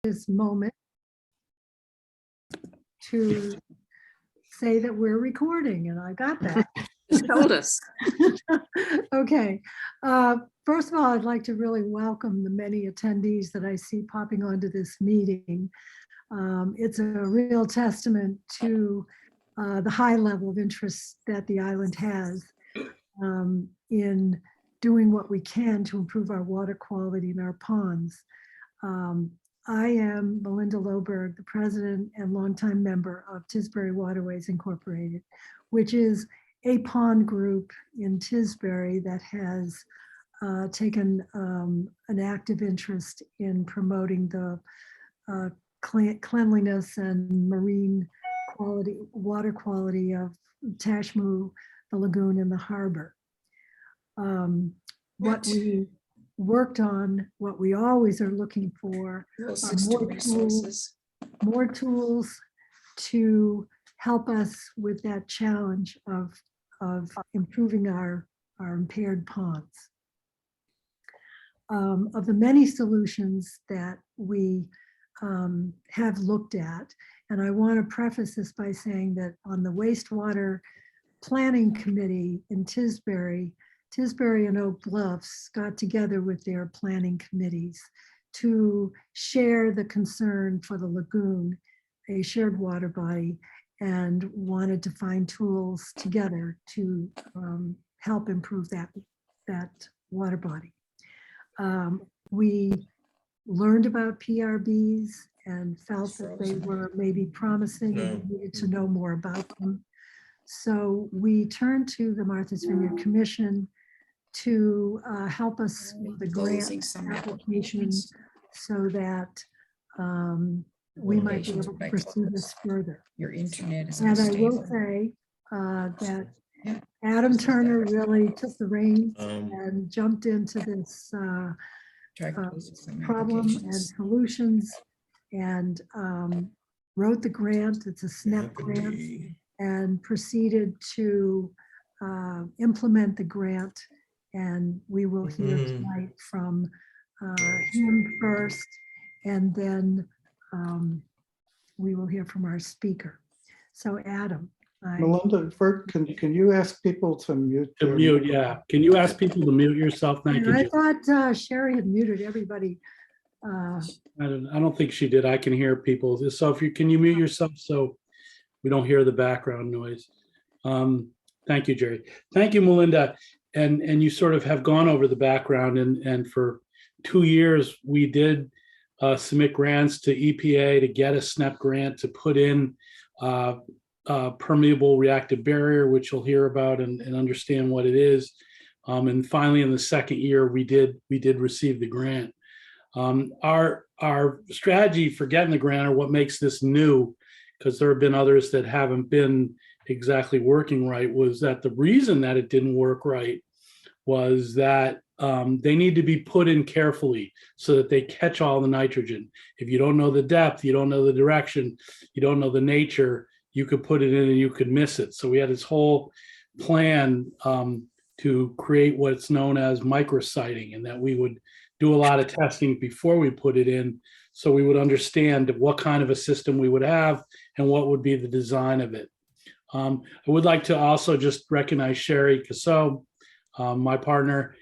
this moment to say that we're recording, and I got that. Just told us. Okay. First of all, I'd like to really welcome the many attendees that I see popping onto this meeting. It's a real testament to the high level of interest that the island has in doing what we can to improve our water quality in our ponds. I am Melinda Loberg, the president and longtime member of Tisbury Waterways Incorporated, which is a pond group in Tisbury that has taken an active interest in promoting the cleanliness and marine quality, water quality of Tashmoo, the lagoon, and the harbor. What we worked on, what we always are looking for, more tools to help us with that challenge of improving our impaired ponds. Of the many solutions that we have looked at, and I want to preface this by saying that on the wastewater planning committee in Tisbury and Oak Bluffs got together with their planning committees to share the concern for the lagoon, a shared water body, and wanted to find tools together to help improve that water body. We learned about PRBs and felt that they were maybe promising and we needed to know more about them. So we turned to the Martha's Vineyard Commission to help us with the grant application so that we might be able to pursue this further. Your internet is and I will say that Adam Turner really took the reins and jumped into this problem and solutions and wrote the grant. It's a SNAP grant, and proceeded to implement the grant. And we will hear tonight from him first, and then we will hear from our speaker. So Adam. Melinda, can you ask people to mute? To mute, yeah. Can you ask people to mute yourself? Thank you. I thought Sherry had muted everybody. I don't think she did. I can hear people. So if you can you mute yourself so we don't hear the background noise. Thank you, Jerry. Thank you, Melinda. And you sort of have gone over the background, and for 2 years we did submit grants to EPA to get a SNAP grant to put in permeable reactive barrier, which you'll hear about and understand what it is. And finally, in the second year, we did receive the grant. Our strategy for getting the grant, or what makes this new, because there have been others that haven't been exactly working right, was that the reason that it didn't work right was that they need to be put in carefully so that they catch all the nitrogen. If you don't know the depth, you don't know the direction, you don't know the nature, you could put it in and you could miss it. So we had this whole plan to create what's known as micrositing, and that we would do a lot of testing before we put it in, so we would understand what kind of a system we would have and what would be the design of it. I would like to also just recognize Sherry Casso, my partner.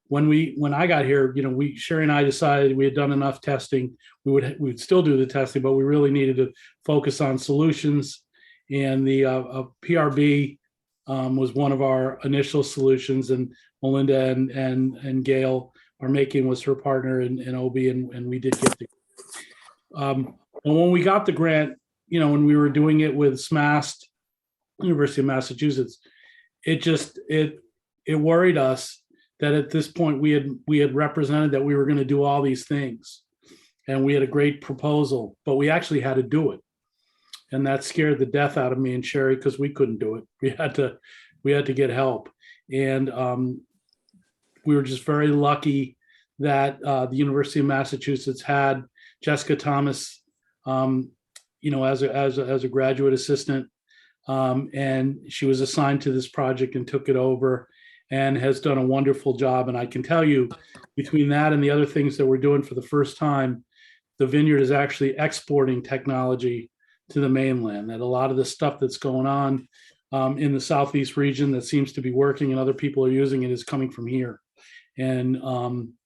When I got here, Sherry and I decided we had done enough testing. We would still do the testing, but we really needed to focus on solutions. And the PRB was one of our initial solutions, and Melinda and Gail are making was her partner in OB, and we did get the. And when we got the grant, when we were doing it with SMAST, University of Massachusetts, it worried us that at this point we had represented that we were going to do all these things, and we had a great proposal, but we actually had to do it, and that scared the death out of me and Sherry, because we couldn't do it. We had to get help, and we were just very lucky that the University of Massachusetts had Jessica Thomas, as a graduate assistant, and she was assigned to this project and took it over, and has done a wonderful job. And I can tell you, between that and the other things that we're doing for the first time, the vineyard is actually exporting technology to the mainland, that a lot of the stuff that's going on in the Southeast region that seems to be working and other people are using it is coming from here. And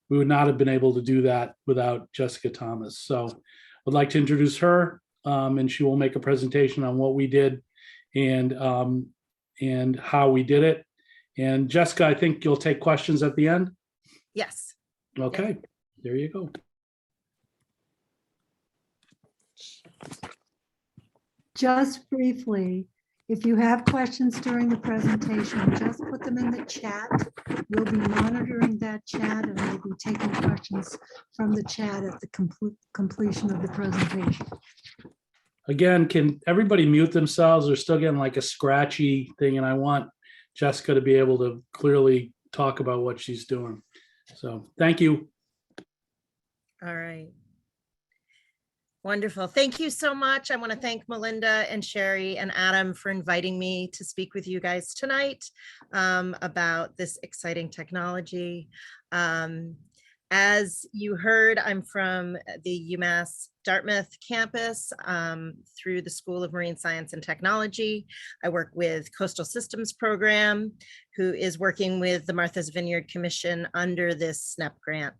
we would not have been able to do that without Jessica Thomas. So I'd like to introduce her, and she will make a presentation on what we did and how we did it. And Jessica, I think you'll take questions at the end. Yes. Okay, there you go. Just briefly, if you have questions during the presentation, just put them in the chat. We'll be monitoring that chat and we'll be taking questions from the chat at the completion of the presentation. Again, can everybody mute themselves? They're still getting like a scratchy thing, and I want Jessica to be able to clearly talk about what she's doing. So thank you. All right. Wonderful. Thank you so much. I want to thank Melinda and Sherry and Adam for inviting me to speak with you guys tonight about this exciting technology. As you heard, I'm from the UMass Dartmouth campus through the School of Marine Science and Technology. I work with Coastal Systems Program, who is working with the Martha's Vineyard Commission under this SNAP grant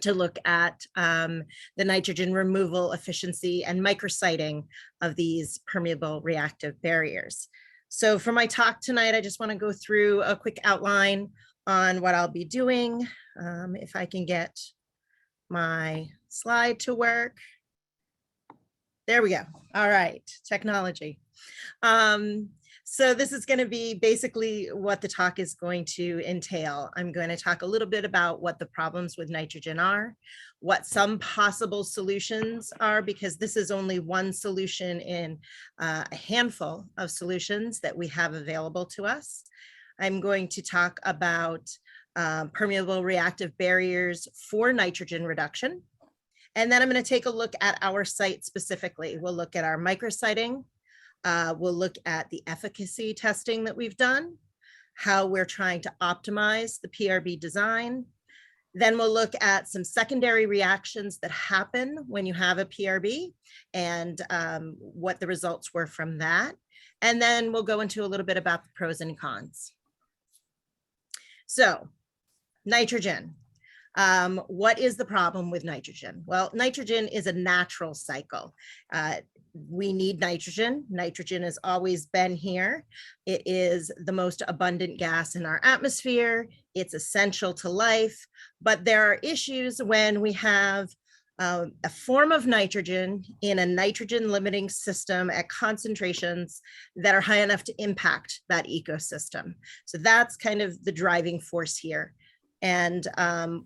to look at the nitrogen removal efficiency and micrositing of these permeable reactive barriers. So for my talk tonight, I just want to go through a quick outline on what I'll be doing. If I can get my slide to work. There we go. All right, technology. So this is going to be basically what the talk is going to entail. I'm going to talk a little bit about what the problems with nitrogen are, what some possible solutions are, because this is only one solution in a handful of solutions that we have available to us. I'm going to talk about permeable reactive barriers for nitrogen reduction. And then I'm going to take a look at our site specifically. We'll look at our micrositing. We'll look at the efficacy testing that we've done, how we're trying to optimize the PRB design. Then we'll look at some secondary reactions that happen when you have a PRB and what the results were from that. And then we'll go into a little bit about the pros and cons. So, nitrogen. What is the problem with nitrogen? Well, nitrogen is a natural cycle. We need nitrogen. Nitrogen has always been here. It is the most abundant gas in our atmosphere. It's essential to life, but there are issues when we have a form of nitrogen in a nitrogen limiting system at concentrations that are high enough to impact that ecosystem. So that's kind of the driving force here. And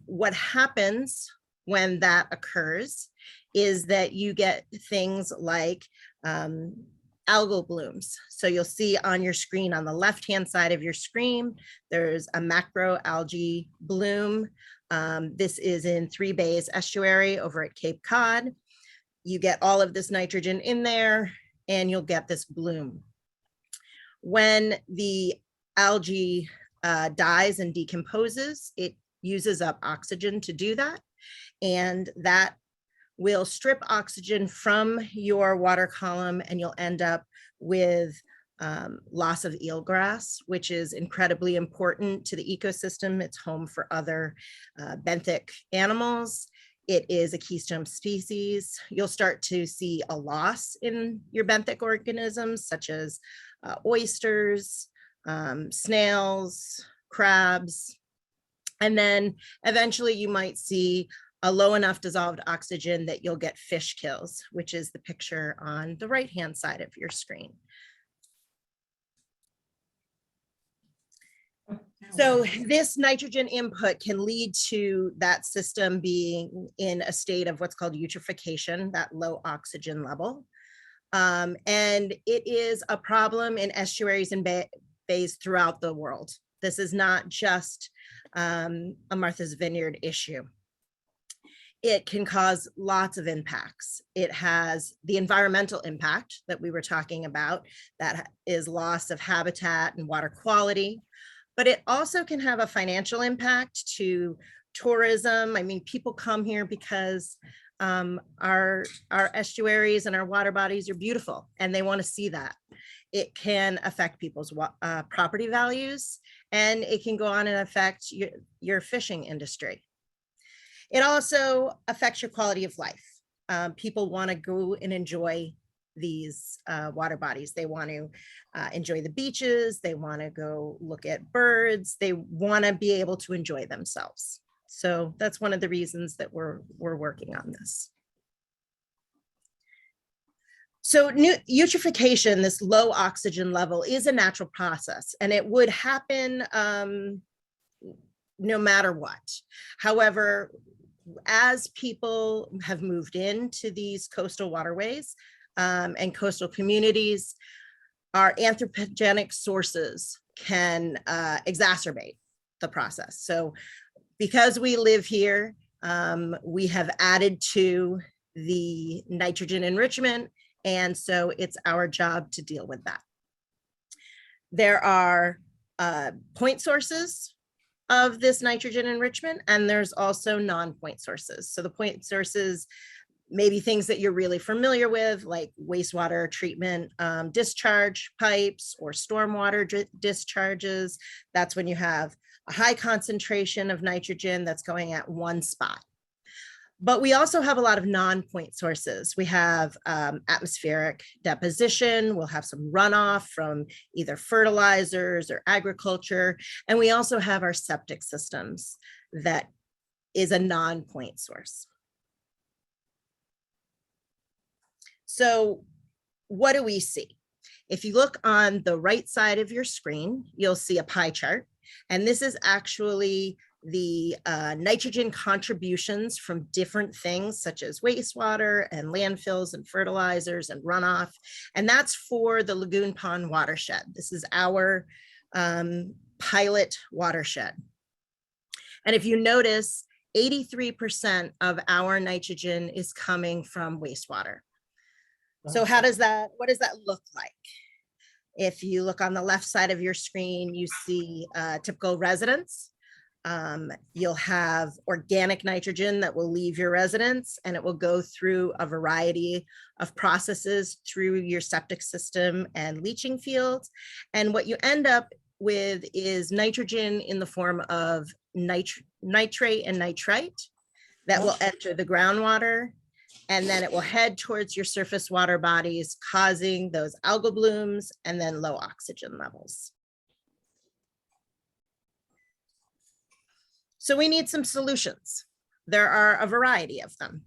what happens when that occurs is that you get things like algal blooms. So you'll see on your screen, on the left-hand side of your screen, there's a macroalgae bloom. This is in Three Bays Estuary over at Cape Cod. You get all of this nitrogen in there and you'll get this bloom. When the algae dies and decomposes, it uses up oxygen to do that. And that will strip oxygen from your water column and you'll end up with loss of eelgrass, which is incredibly important to the ecosystem. It's home for other benthic animals. It is a keystone species. You'll start to see a loss in your benthic organisms, such as oysters, snails, crabs. And then eventually you might see a low enough dissolved oxygen that you'll get fish kills, which is the picture on the right-hand side of your screen. So this nitrogen input can lead to that system being in a state of what's called eutrophication, that low oxygen level. And it is a problem in estuaries and bays throughout the world. This is not just a Martha's Vineyard issue. It can cause lots of impacts. It has the environmental impact that we were talking about, that is loss of habitat and water quality, but it also can have a financial impact to tourism. I mean, people come here because our estuaries and our water bodies are beautiful, and they want to see that. It can affect people's property values, and it can go on and affect your fishing industry. It also affects your quality of life. People want to go and enjoy these water bodies. They want to enjoy the beaches. They want to go look at birds. They want to be able to enjoy themselves. So that's one of the reasons that we're working on this. So eutrophication, this low oxygen level, is a natural process, and it would happen no matter what. However, as people have moved into these coastal waterways and coastal communities, our anthropogenic sources can exacerbate the process. So because we live here, we have added to the nitrogen enrichment, and so it's our job to deal with that. There are point sources of this nitrogen enrichment, and there's also non-point sources. So the point sources may be things that you're really familiar with, like wastewater treatment discharge pipes or stormwater discharges. That's when you have a high concentration of nitrogen that's going at one spot. But we also have a lot of non-point sources. We have atmospheric deposition. We'll have some runoff from either fertilizers or agriculture. And we also have our septic systems that is a non-point source. So what do we see? If you look on the right side of your screen, you'll see a pie chart. And this is actually the nitrogen contributions from different things such as wastewater and landfills and fertilizers and runoff. And that's for the Lagoon Pond watershed. This is our pilot watershed. And if you notice, 83% of our nitrogen is coming from wastewater. So what does that look like? If you look on the left side of your screen, you see typical residence. You'll have organic nitrogen that will leave your residence, and it will go through a variety of processes through your septic system and leaching fields. And what you end up with is nitrogen in the form of nitrate and nitrite that will enter the groundwater, and then it will head towards your surface water bodies, causing those algal blooms and then low oxygen levels. So we need some solutions. There are a variety of them.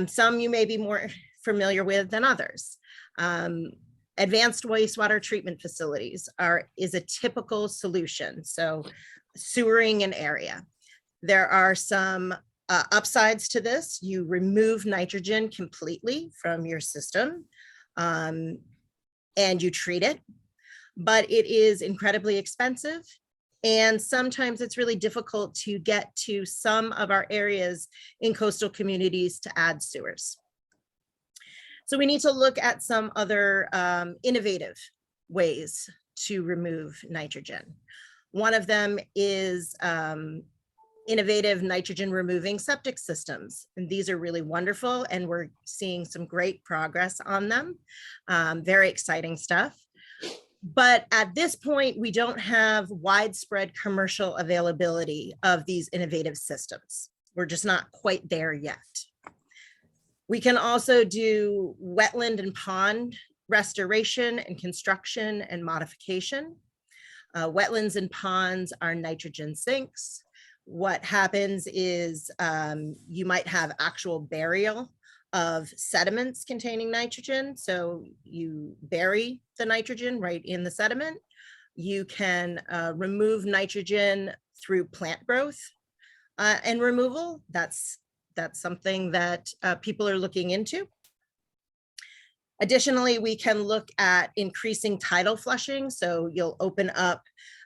Some you may be more familiar with than others. Advanced wastewater treatment facilities is a typical solution. So sewering an area. There are some upsides to this. You remove nitrogen completely from your system and you treat it, but it is incredibly expensive. And sometimes it's really difficult to get to some of our areas in coastal communities to add sewers. So we need to look at some other innovative ways to remove nitrogen. One of them is innovative nitrogen removing septic systems. And these are really wonderful, and we're seeing some great progress on them. Very exciting stuff. But at this point, we don't have widespread commercial availability of these innovative systems. We're just not quite there yet. We can also do wetland and pond restoration and construction and modification. Wetlands and ponds are nitrogen sinks. What happens is you might have actual burial of sediments containing nitrogen. So you bury the nitrogen right in the sediment. You can remove nitrogen through plant growth and removal. That's something that people are looking into. Additionally, we can look at increasing tidal flushing. So you'll open up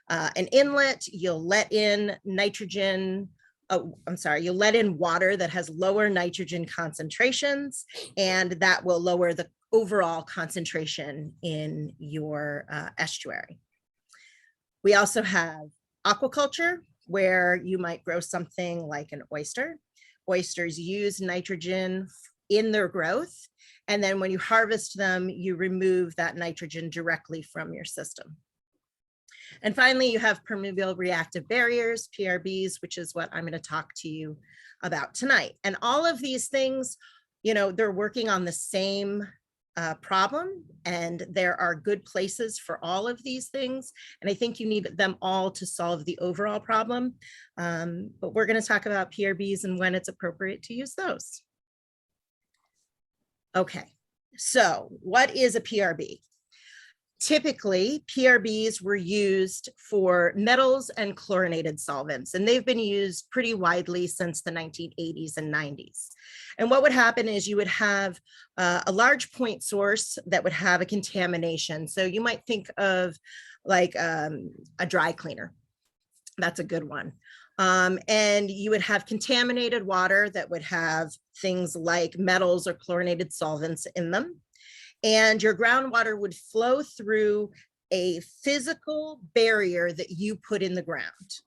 an inlet, you'll let in nitrogen, you'll let in water that has lower nitrogen concentrations, and that will lower the overall concentration in your estuary. We also have aquaculture, where you might grow something like an oyster. oysters use nitrogen in their growth. And then when you harvest them, you remove that nitrogen directly from your system. And finally, you have permeable reactive barriers, PRBs, which is what I'm going to talk to you about tonight. And all of these things, you know, they're working on the same problem, and there are good places for all of these things. And I think you need them all to solve the overall problem. But we're going to talk about PRBs and when it's appropriate to use those. Okay, so what is a PRB? Typically, PRBs were used for metals and chlorinated solvents, and they've been used pretty widely since the 1980s and 90s. And what would happen is you would have a large point source that would have a contamination. So you might think of like a dry cleaner. That's a good one. And you would have contaminated water that would have things like metals or chlorinated solvents in them. And your groundwater would flow through a physical barrier that you put in the ground.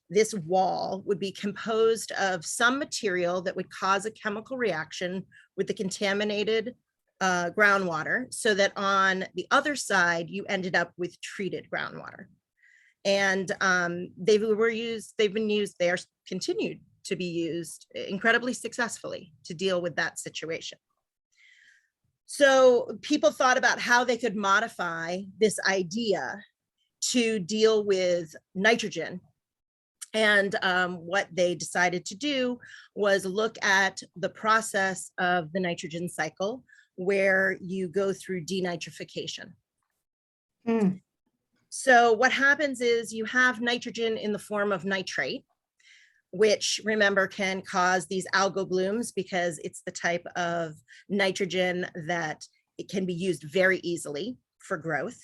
This wall would be composed of some material that would cause a chemical reaction with the contaminated groundwater, so that on the other side, you ended up with treated groundwater. And they are continued to be used incredibly successfully to deal with that situation. So people thought about how they could modify this idea to deal with nitrogen. And what they decided to do was look at the process of the nitrogen cycle, where you go through denitrification. So what happens is you have nitrogen in the form of nitrate, which, remember, can cause these algal blooms because it's the type of nitrogen that it can be used very easily for growth.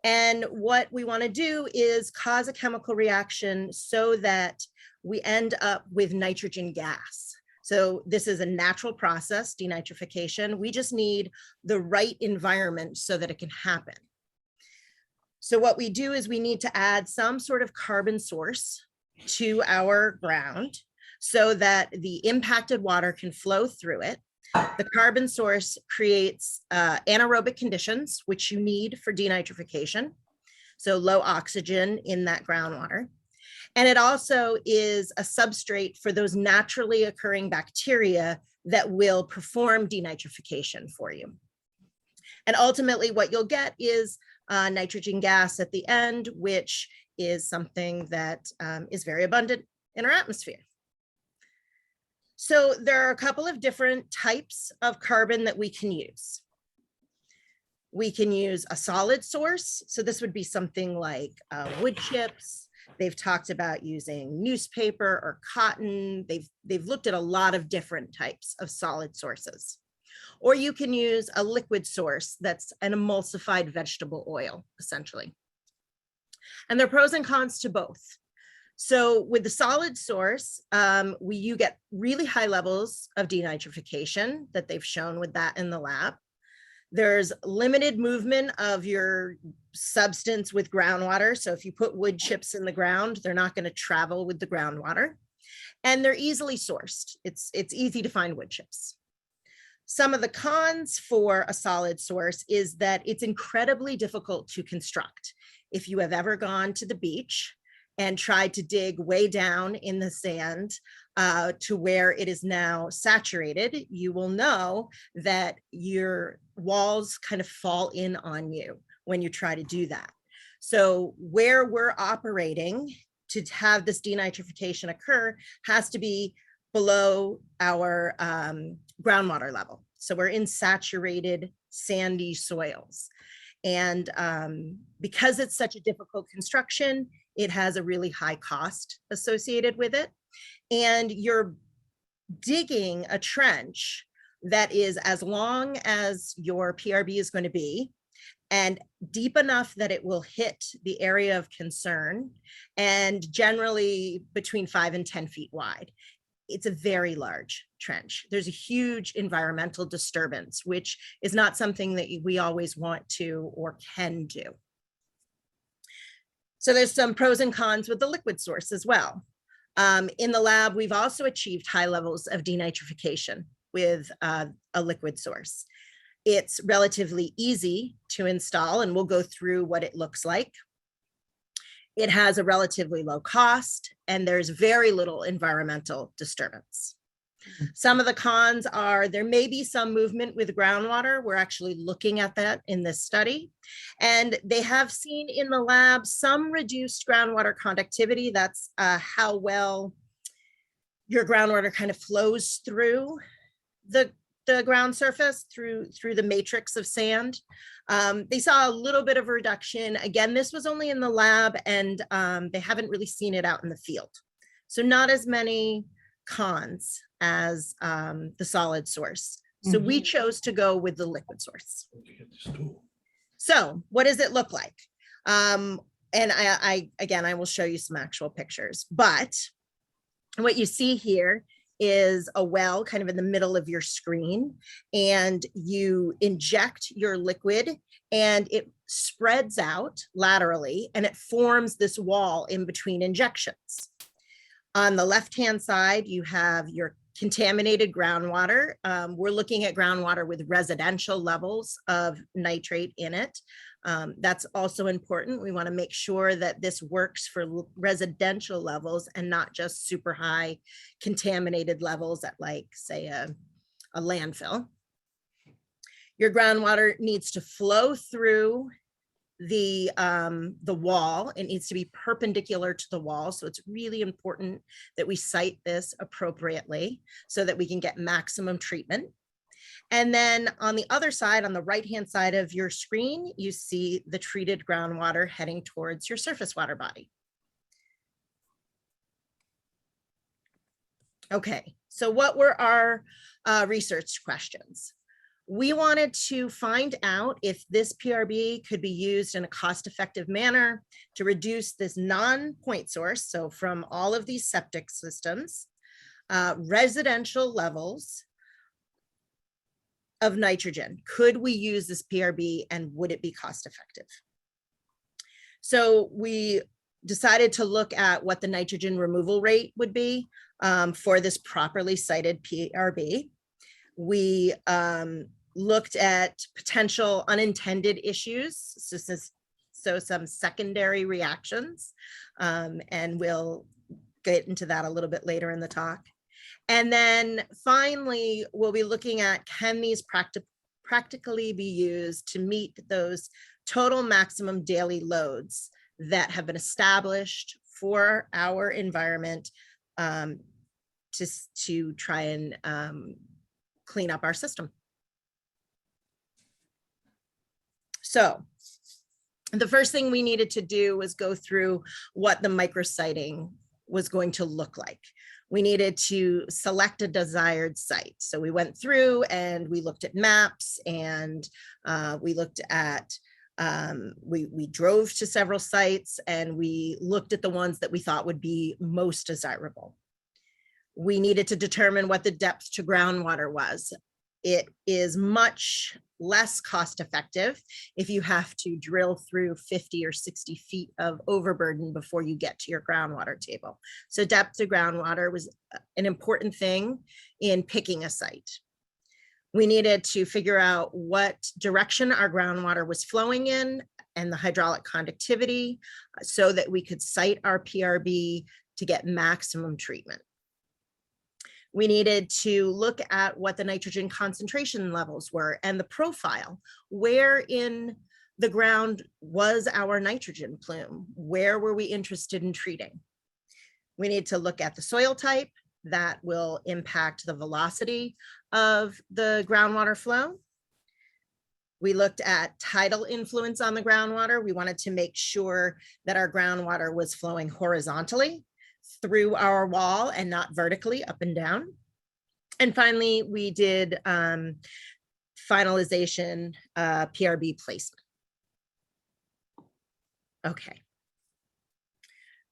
And what we want to do is cause a chemical reaction so that we end up with nitrogen gas. So this is a natural process, denitrification. We just need the right environment so that it can happen. So what we do is we need to add some sort of carbon source to our ground so that the impacted water can flow through it. The carbon source creates anaerobic conditions, which you need for denitrification. So low oxygen in that groundwater. And it also is a substrate for those naturally occurring bacteria that will perform denitrification for you. And ultimately what you'll get is nitrogen gas at the end, which is something that is very abundant in our atmosphere. So there are a couple of different types of carbon that we can use. We can use a solid source. So this would be something like wood chips. They've talked about using newspaper or cotton. They've looked at a lot of different types of solid sources. Or you can use a liquid source that's an emulsified vegetable oil, essentially. And there are pros and cons to both. So with the solid source, you get really high levels of denitrification that they've shown with that in the lab. There's limited movement of your substance with groundwater. So if you put wood chips in the ground, they're not going to travel with the groundwater. And they're easily sourced. It's easy to find wood chips. Some of the cons for a solid source is that it's incredibly difficult to construct. If you have ever gone to the beach and tried to dig way down in the sand to where it is now saturated, you will know that your walls kind of fall in on you when you try to do that. So where we're operating to have this denitrification occur has to be below our groundwater level. So we're in saturated sandy soils. And because it's such a difficult construction, it has a really high cost associated with it. And you're digging a trench that is as long as your PRB is going to be and deep enough that it will hit the area of concern, and generally between 5 and 10 feet wide. It's a very large trench. There's a huge environmental disturbance, which is not something that we always want to or can do. So there's some pros and cons with the liquid source as well. In the lab, we've also achieved high levels of denitrification with a liquid source. It's relatively easy to install, and we'll go through what it looks like. It has a relatively low cost, and there's very little environmental disturbance. Some of the cons are there may be some movement with groundwater. We're actually looking at that in this study. And they have seen in the lab some reduced groundwater conductivity. That's how well your groundwater kind of flows through the ground surface, through the matrix of sand. They saw a little bit of a reduction. Again, this was only in the lab, and they haven't really seen it out in the field. So not as many cons as the solid source. So we chose to go with the liquid source. So what does it look like? And I will show you some actual pictures, but what you see here is a well kind of in the middle of your screen, and you inject your liquid and it spreads out laterally and it forms this wall in between injections. On the left-hand side, you have your contaminated groundwater. We're looking at groundwater with residential levels of nitrate in it. That's also important. We want to make sure that this works for residential levels and not just super high contaminated levels at, like, say, a landfill. Your groundwater needs to flow through the wall. It needs to be perpendicular to the wall. So it's really important that we site this appropriately so that we can get maximum treatment. And then on the other side, on the right-hand side of your screen, you see the treated groundwater heading towards your surface water body. Okay, so what were our research questions? We wanted to find out if this PRB could be used in a cost-effective manner to reduce this non-point source, so from all of these septic systems, residential levels of nitrogen. Could we use this PRB and would it be cost-effective? So we decided to look at what the nitrogen removal rate would be for this properly sited PRB. We looked at potential unintended issues, so some secondary reactions, and we'll get into that a little bit later in the talk. And then finally, we'll be looking at, can these practically be used to meet those total maximum daily loads that have been established for our environment to try and clean up our system. So the first thing we needed to do was go through what the micrositing was going to look like. We needed to select a desired site. So we went through and we looked at maps, and we looked at, we drove to several sites, and we looked at the ones that we thought would be most desirable. We needed to determine what the depth to groundwater was. It is much less cost effective if you have to drill through 50 or 60 feet of overburden before you get to your groundwater table. So depth to groundwater was an important thing in picking a site. We needed to figure out what direction our groundwater was flowing in and the hydraulic conductivity so that we could site our PRB to get maximum treatment. We needed to look at what the nitrogen concentration levels were and the profile. Where in the ground was our nitrogen plume? Where were we interested in treating? We need to look at the soil type that will impact the velocity of the groundwater flow. We looked at tidal influence on the groundwater. We wanted to make sure that our groundwater was flowing horizontally through our wall and not vertically up and down. And finally, we did finalization PRB placement. Okay.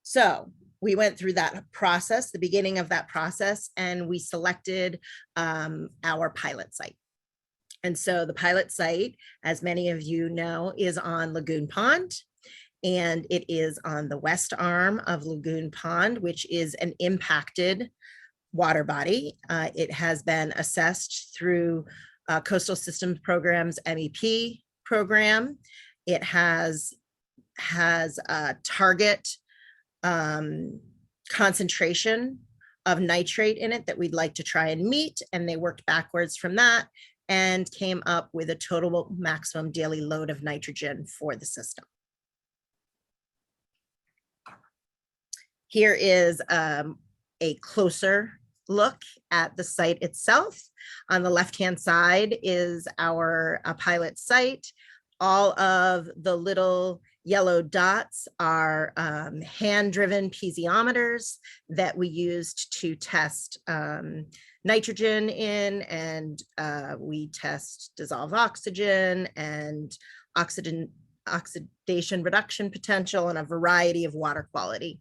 So we went through that process, the beginning of that process, and we selected our pilot site. And so the pilot site, as many of you know, is on Lagoon Pond. and it is on the west arm of Lagoon Pond, which is an impacted water body. It has been assessed through Coastal Systems Program's MEP program. It has a target concentration of nitrate in it that we'd like to try and meet, and they worked backwards from that and came up with a total maximum daily load of nitrogen for the system. Here is a closer look at the site itself. On the left-hand side is our pilot site. All of the little yellow dots are hand-driven piezometers that we used to test nitrogen in, and we test dissolved oxygen and oxidation reduction potential and a variety of water quality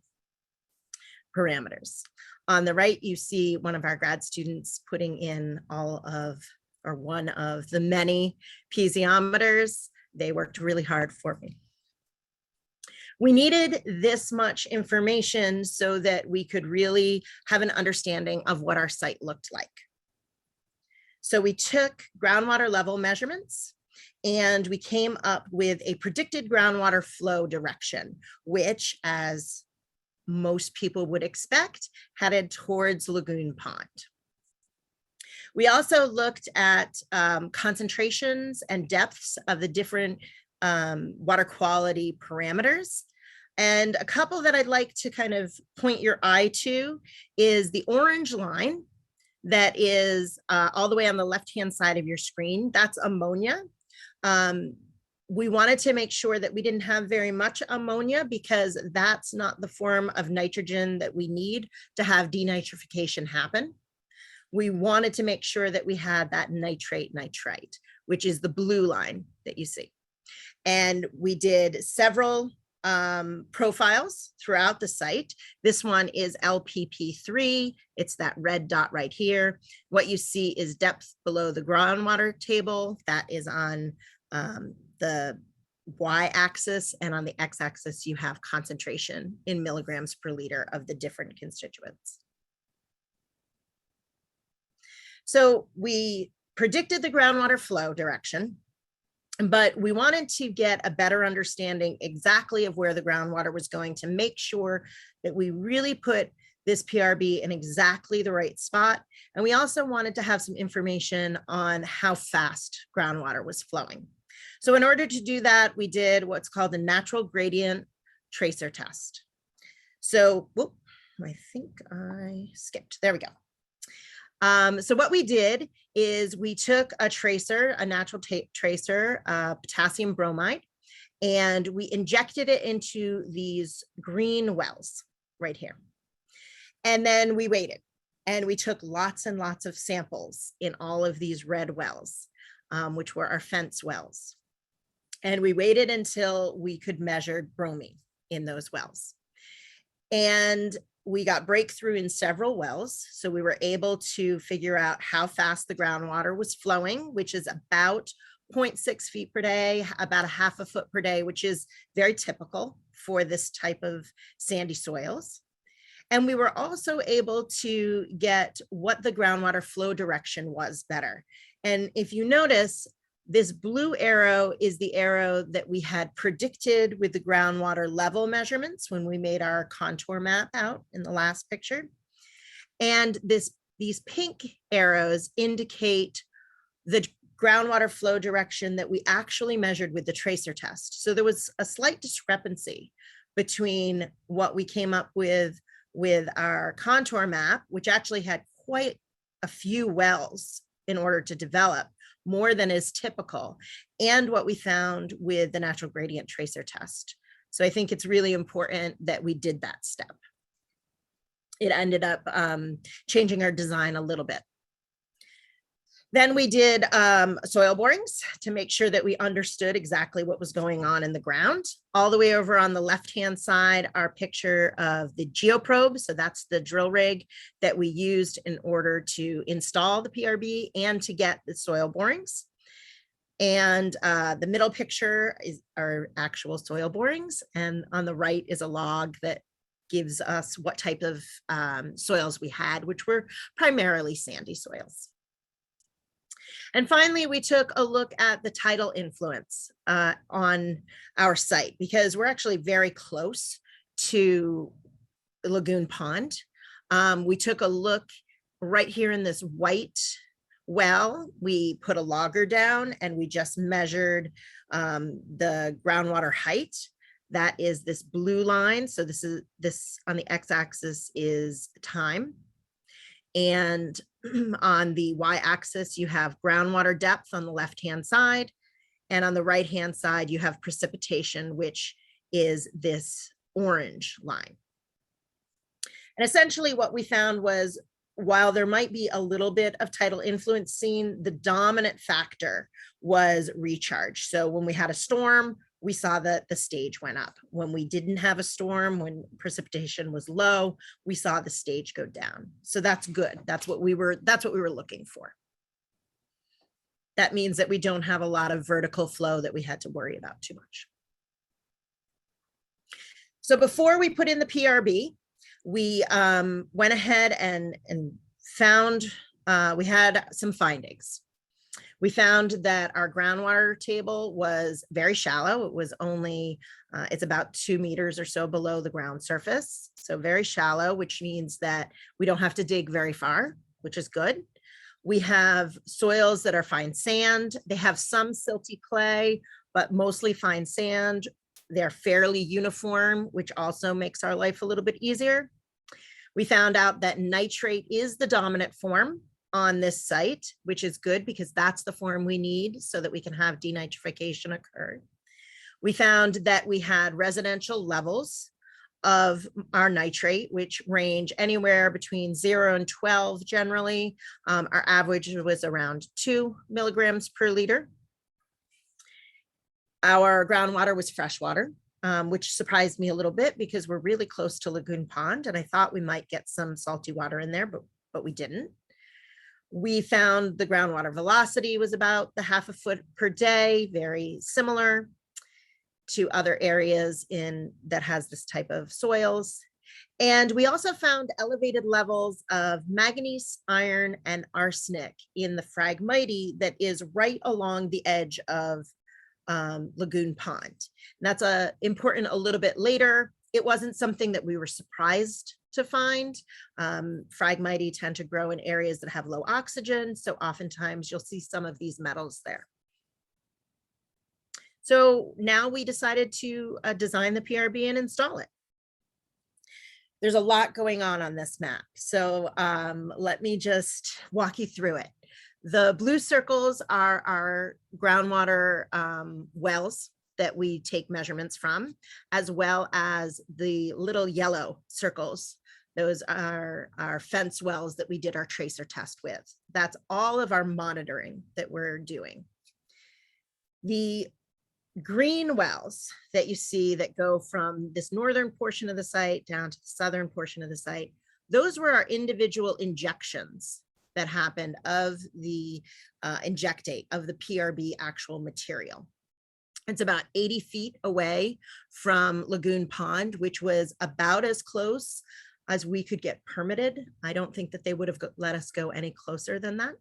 parameters. On the right, you see one of our grad students putting in one of the many piezometers. They worked really hard for me. We needed this much information so that we could really have an understanding of what our site looked like. So we took groundwater level measurements and we came up with a predicted groundwater flow direction, which, as most people would expect, headed towards Lagoon Pond. We also looked at concentrations and depths of the different water quality parameters. And a couple that I'd like to kind of point your eye to is the orange line that is all the way on the left-hand side of your screen. That's ammonia. We wanted to make sure that we didn't have very much ammonia because that's not the form of nitrogen that we need to have denitrification happen. We wanted to make sure that we had that nitrate, which is the blue line that you see. And we did several profiles throughout the site. This one is LPP3. It's that red dot right here. What you see is depth below the groundwater table. That is on the y-axis, and on the x-axis you have concentration in milligrams per liter of the different constituents. So we predicted the groundwater flow direction, but we wanted to get a better understanding exactly of where the groundwater was going to make sure that we really put this PRB in exactly the right spot. And we also wanted to have some information on how fast groundwater was flowing. So in order to do that, we did what's called the natural gradient tracer test. So, whoop, I think I skipped, there we go. So what we did is we took a tracer, a natural tracer, potassium bromide, and we injected it into these green wells right here. And then we waited, and we took lots and lots of samples in all of these red wells, which were our fence wells. And we waited until we could measure bromine in those wells. And we got breakthrough in several wells. So we were able to figure out how fast the groundwater was flowing, which is about 0.6 feet per day, about a half a foot per day, which is very typical for this type of sandy soils. And we were also able to get what the groundwater flow direction was better. And if you notice, this blue arrow is the arrow that we had predicted with the groundwater level measurements when we made our contour map out in the last picture. And these pink arrows indicate the groundwater flow direction that we actually measured with the tracer test. So there was a slight discrepancy between what we came up with our contour map, which actually had quite a few wells in order to develop, more than is typical, and what we found with the natural gradient tracer test. So I think it's really important that we did that step. It ended up changing our design a little bit. Then we did soil borings to make sure that we understood exactly what was going on in the ground. All the way over on the left-hand side, our picture of the geoprobe. So that's the drill rig that we used in order to install the PRB and to get the soil borings. And the middle picture is our actual soil borings. And on the right is a log that gives us what type of soils we had, which were primarily sandy soils. And finally, we took a look at the tidal influence on our site, because we're actually very close to Lagoon Pond. We took a look right here in this white well. We put a logger down and we just measured the groundwater height. That is this blue line. So this on the x-axis is time. And on the y-axis, you have groundwater depth on the left-hand side. And on the right-hand side, you have precipitation, which is this orange line. And essentially what we found was, while there might be a little bit of tidal influence seen, the dominant factor was recharge. So when we had a storm, we saw that the stage went up. When we didn't have a storm, when precipitation was low, we saw the stage go down. So that's good. That's what we were looking for. That means that we don't have a lot of vertical flow that we had to worry about too much. So before we put in the PRB, we went ahead and found, we had some findings. We found that our groundwater table was very shallow. It was only, it's about 2 meters or so below the ground surface. So very shallow, which means that we don't have to dig very far, which is good. We have soils that are fine sand. They have some silty clay, but mostly fine sand. They're fairly uniform, which also makes our life a little bit easier. We found out that nitrate is the dominant form on this site, which is good because that's the form we need so that we can have denitrification occur. We found that we had residential levels of our nitrate, which range anywhere between 0 and 12 generally. Our average was around 2 milligrams per liter. Our groundwater was freshwater, which surprised me a little bit because we're really close to Lagoon Pond, and I thought we might get some salty water in there, but we didn't. We found the groundwater velocity was about the 1/2 foot per day, very similar to other areas that has this type of soils. And we also found elevated levels of manganese, iron, and arsenic in the phragmite that is right along the edge of Lagoon Pond. And that's important a little bit later. It wasn't something that we were surprised to find. Phragmite tend to grow in areas that have low oxygen, so oftentimes you'll see some of these metals there. So now we decided to design the PRB and install it. There's a lot going on this map, so let me just walk you through it. The blue circles are our groundwater wells that we take measurements from, as well as the little yellow circles. Those are our fence wells that we did our tracer test with. That's all of our monitoring that we're doing. The green wells that you see that go from this northern portion of the site down to the southern portion of the site, those were our individual injections that happened of the injectate of the PRB actual material. It's about 80 feet away from Lagoon Pond, which was about as close as we could get permitted. I don't think that they would have let us go any closer than that.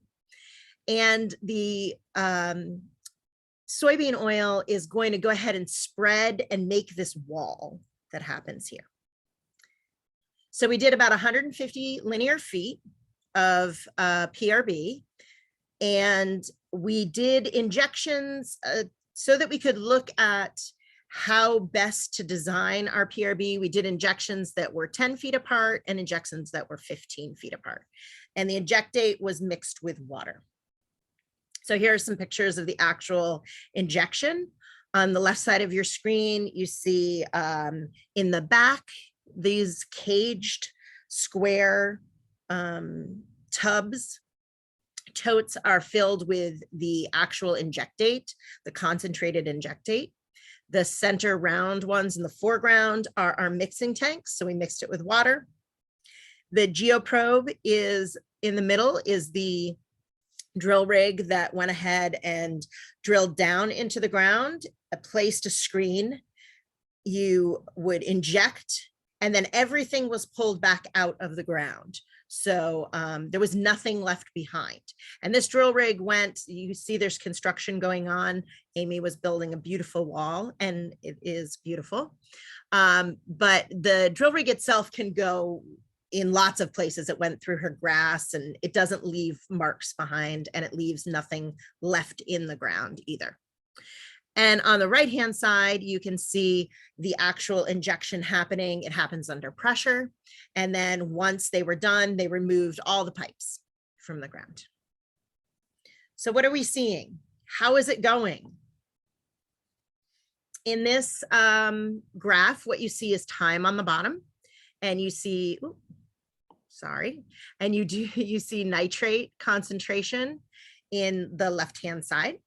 And the soybean oil is going to go ahead and spread and make this wall that happens here. So we did about 150 linear feet of PRB, and we did injections so that we could look at how best to design our PRB. We did injections that were 10 feet apart and injections that were 15 feet apart. And the injectate was mixed with water. So here are some pictures of the actual injection. On the left side of your screen, you see in the back, these caged square tubs. Totes are filled with the actual injectate, the concentrated injectate. The center round ones in the foreground are our mixing tanks. So we mixed it with water. The geoprobe is in the middle, is the drill rig that went ahead and drilled down into the ground, placed a screen. You would inject, and then everything was pulled back out of the ground. So there was nothing left behind. And this drill rig went, you see there's construction going on. Amy was building a beautiful wall, and it is beautiful. But the drill rig itself can go in lots of places. It went through her grass, and it doesn't leave marks behind, and it leaves nothing left in the ground either. And on the right-hand side, you can see the actual injection happening. It happens under pressure. And then once they were done, they removed all the pipes from the ground. So what are we seeing? How is it going? In this graph, what you see is time on the bottom, and you see, and you see nitrate concentration in the left-hand side.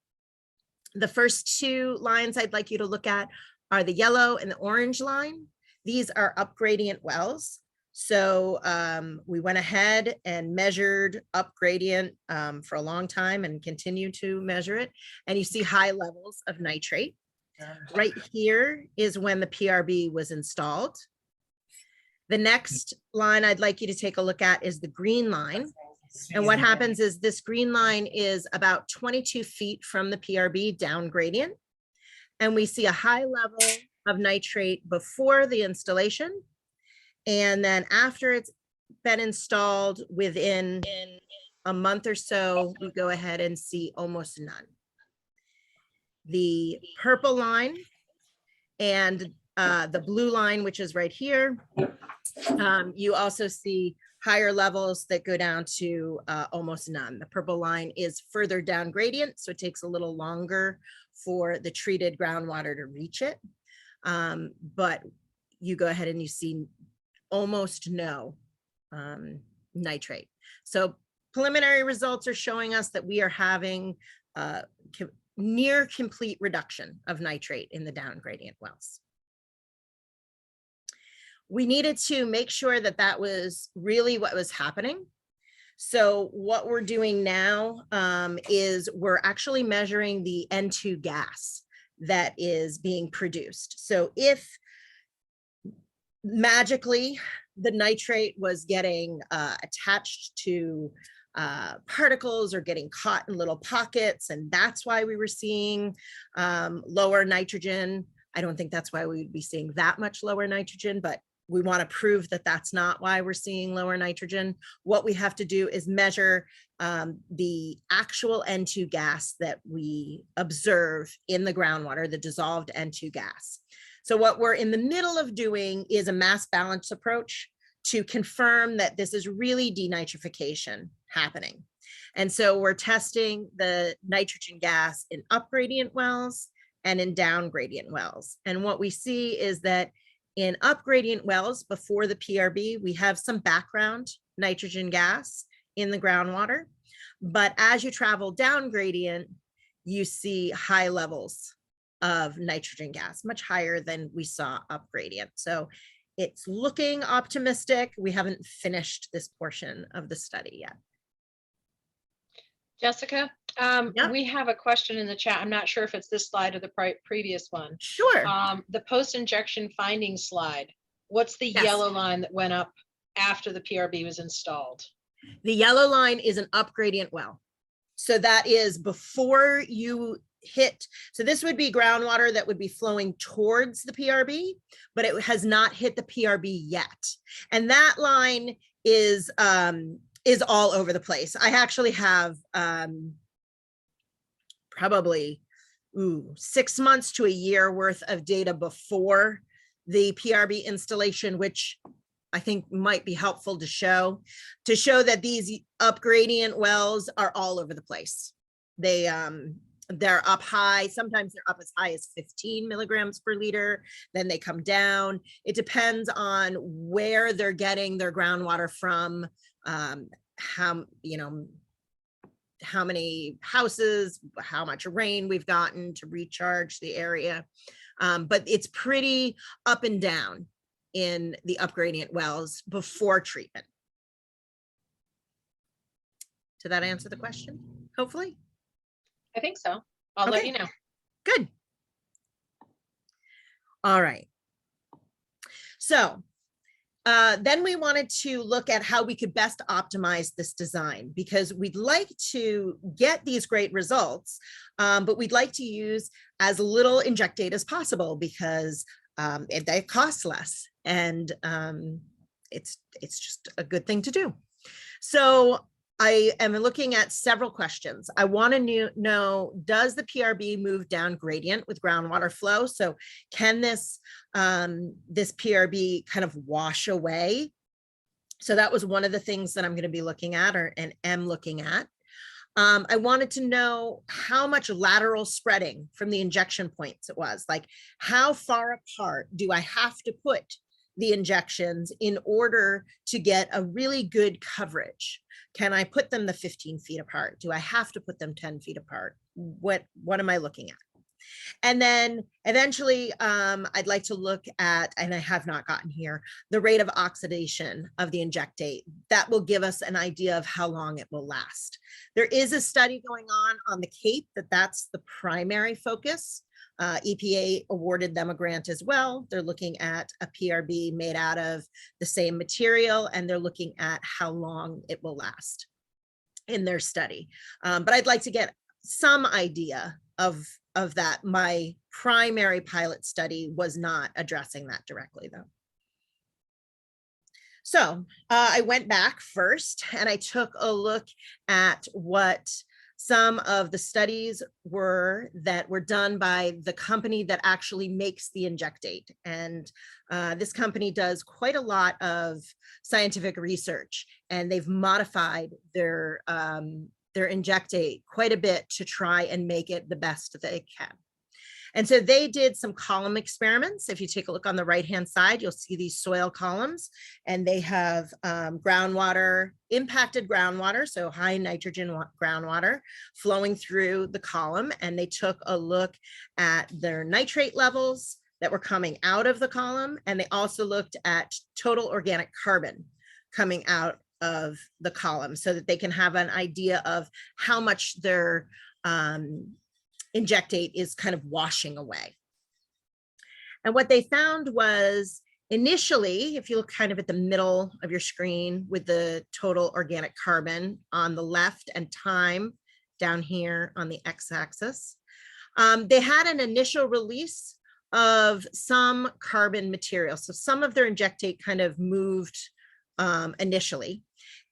The first two lines I'd like you to look at are the yellow and the orange line. These are up gradient wells. So we went ahead and measured up gradient for a long time and continue to measure it. And you see high levels of nitrate. Right here is when the PRB was installed. The next line I'd like you to take a look at is the green line. And what happens is this green line is about 22 feet from the PRB down gradient. And we see a high level of nitrate before the installation. And then after it's been installed, within a month or so, we go ahead and see almost none. The purple line and the blue line, which is right here, you also see higher levels that go down to almost none. The purple line is further down gradient, so it takes a little longer for the treated groundwater to reach it. But you go ahead and you see almost no nitrate. So preliminary results are showing us that we are having near complete reduction of nitrate in the down gradient wells. We needed to make sure that that was really what was happening. So what we're doing now is we're actually measuring the N2 gas that is being produced. So if magically the nitrate was getting attached to particles or getting caught in little pockets, and that's why we were seeing lower nitrogen. I don't think that's why we would be seeing that much lower nitrogen, but we want to prove that that's not why we're seeing lower nitrogen. What we have to do is measure the actual N2 gas that we observe in the groundwater, the dissolved N2 gas. So what we're in the middle of doing is a mass balance approach to confirm that this is really denitrification happening. And so we're testing the nitrogen gas in up gradient wells and in down gradient wells. And what we see is that in up gradient wells before the PRB, we have some background nitrogen gas in the groundwater. But as you travel down gradient, you see high levels of nitrogen gas, much higher than we saw up gradient. So it's looking optimistic. We haven't finished this portion of the study yet. Jessica, we have a question in the chat. I'm not sure if it's this slide or the previous one. Sure. The post-injection findings slide. What's the yellow line that went up after the PRB was installed? The yellow line is an up gradient well. So that is before you hit. So this would be groundwater that would be flowing towards the PRB, but it has not hit the PRB yet. And that line is all over the place. I actually have probably 6 months to a year worth of data before the PRB installation, which I think might be helpful to show that these up gradient wells are all over the place. They're up high. Sometimes they're up as high as 15 milligrams per liter. Then they come down. It depends on where they're getting their groundwater from, how many houses, how much rain we've gotten to recharge the area. But it's pretty up and down in the up gradient wells before treatment. Did that answer the question? hopefully. I think so. I'll let Okay. you know. Good. All right. So then we wanted to look at how we could best optimize this design, because we'd like to get these great results, but we'd like to use as little injectate as possible, because it costs less, and it's just a good thing to do. So I am looking at several questions. I want to know, does the PRB move down gradient with groundwater flow? So can this PRB kind of wash away? So that was one of the things that I'm going to be looking at, and am looking at. I wanted to know how much lateral spreading from the injection points it was. Like, how far apart do I have to put the injections in order to get a really good coverage? Can I put them the 15 feet apart? Do I have to put them 10 feet apart? What am I looking at? And then eventually I'd like to look at, and I have not gotten here, the rate of oxidation of the injectate. That will give us an idea of how long it will last. There is a study going on the Cape that's the primary focus. EPA awarded them a grant as well. They're looking at a PRB made out of the same material, and they're looking at how long it will last in their study. But I'd like to get some idea of that. My primary pilot study was not addressing that directly, though. So I went back first and I took a look at what some of the studies that were done by the company that actually makes the injectate. And this company does quite a lot of scientific research, and they've modified their injectate quite a bit to try and make it the best they can. And so they did some column experiments. If you take a look on the right-hand side, you'll see these soil columns, and they have groundwater, impacted groundwater, so high nitrogen groundwater flowing through the column. And they took a look at their nitrate levels that were coming out of the column. And they also looked at total organic carbon coming out of the column, so that they can have an idea of how much their injectate is kind of washing away. And what they found was, initially, if you look kind of at the middle of your screen with the total organic carbon on the left and time down here on the x-axis, they had an initial release of some carbon material. So some of their injectate kind of moved initially,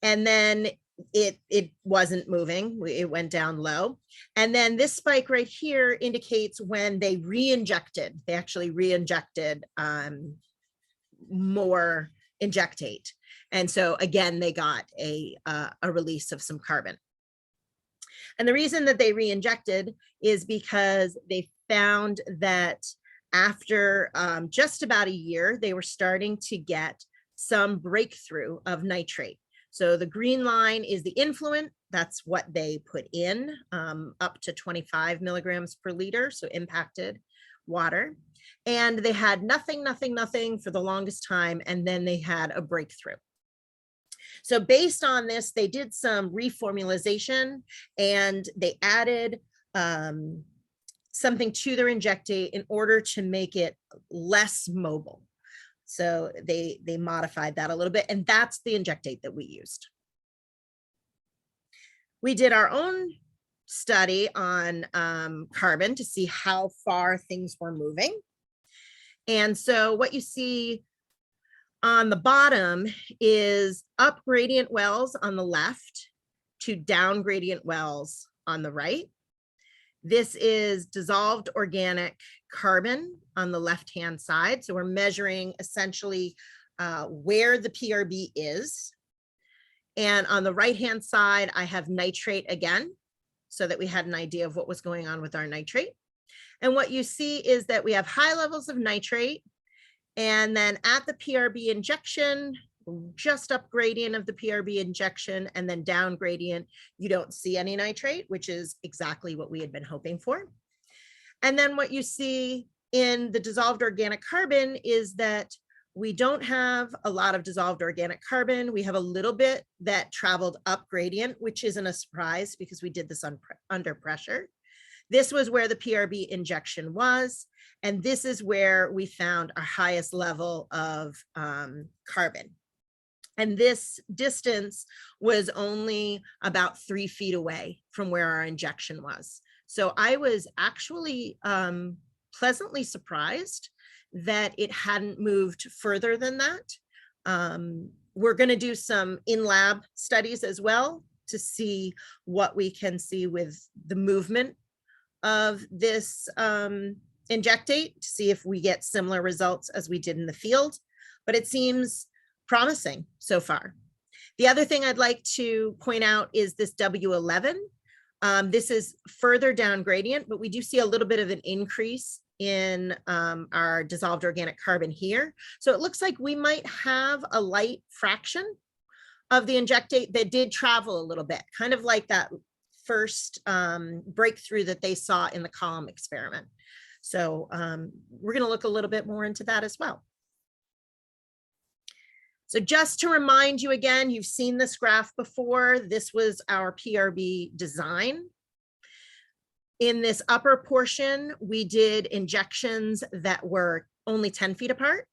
and then it wasn't moving. It went down low. And then this spike right here indicates when they re-injected. They actually re-injected more injectate. And so again, they got a release of some carbon. And the reason that they re-injected is because they found that after just about a year, they were starting to get some breakthrough of nitrate. So the green line is the influent. That's what they put in, up to 25 milligrams per liter, so impacted water. And they had nothing for the longest time, and then they had a breakthrough. So based on this, they did some reformulation, and they added something to their injectate in order to make it less mobile. So they modified that a little bit, and that's the injectate that we used. We did our own study on carbon to see how far things were moving. And so what you see on the bottom is up gradient wells on the left to down gradient wells on the right. This is dissolved organic carbon on the left-hand side. So we're measuring essentially where the PRB is. And on the right-hand side, I have nitrate again, so that we had an idea of what was going on with our nitrate. And what you see is that we have high levels of nitrate. And then at the PRB injection, just up gradient of the PRB injection, and then down gradient, you don't see any nitrate, which is exactly what we had been hoping for. And then what you see in the dissolved organic carbon is that we don't have a lot of dissolved organic carbon. We have a little bit that traveled up gradient, which isn't a surprise because we did this under pressure. This was where the PRB injection was, and this is where we found our highest level of carbon. And this distance was only about 3 feet away from where our injection was. So I was actually pleasantly surprised that it hadn't moved further than that. We're going to do some in-lab studies as well to see what we can see with the movement of this injectate, to see if we get similar results as we did in the field, but it seems promising so far. The other thing I'd like to point out is this W11. This is further down gradient, but we do see a little bit of an increase in our dissolved organic carbon here. So it looks like we might have a light fraction of the injectate that did travel a little bit, kind of like that first breakthrough that they saw in the column experiment. So we're going to look a little bit more into that as well. So just to remind you again, you've seen this graph before. This was our PRB design. In this upper portion, we did injections that were only 10 feet apart.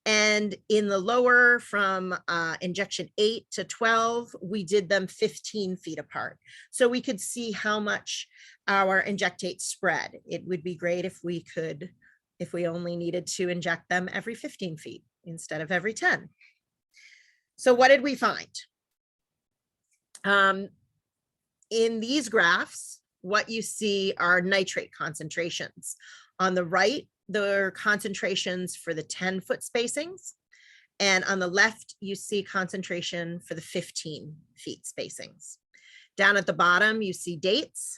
And in the lower, from injection 8 to 12, we did them 15 feet apart. So we could see how much our injectate spread. It would be great if we could, if we only needed to inject them every 15 feet instead of every 10. So what did we find? In these graphs, what you see are nitrate concentrations. On the right, there are concentrations for the 10-foot spacings. And on the left, you see concentration for the 15 feet spacings. Down at the bottom, you see dates.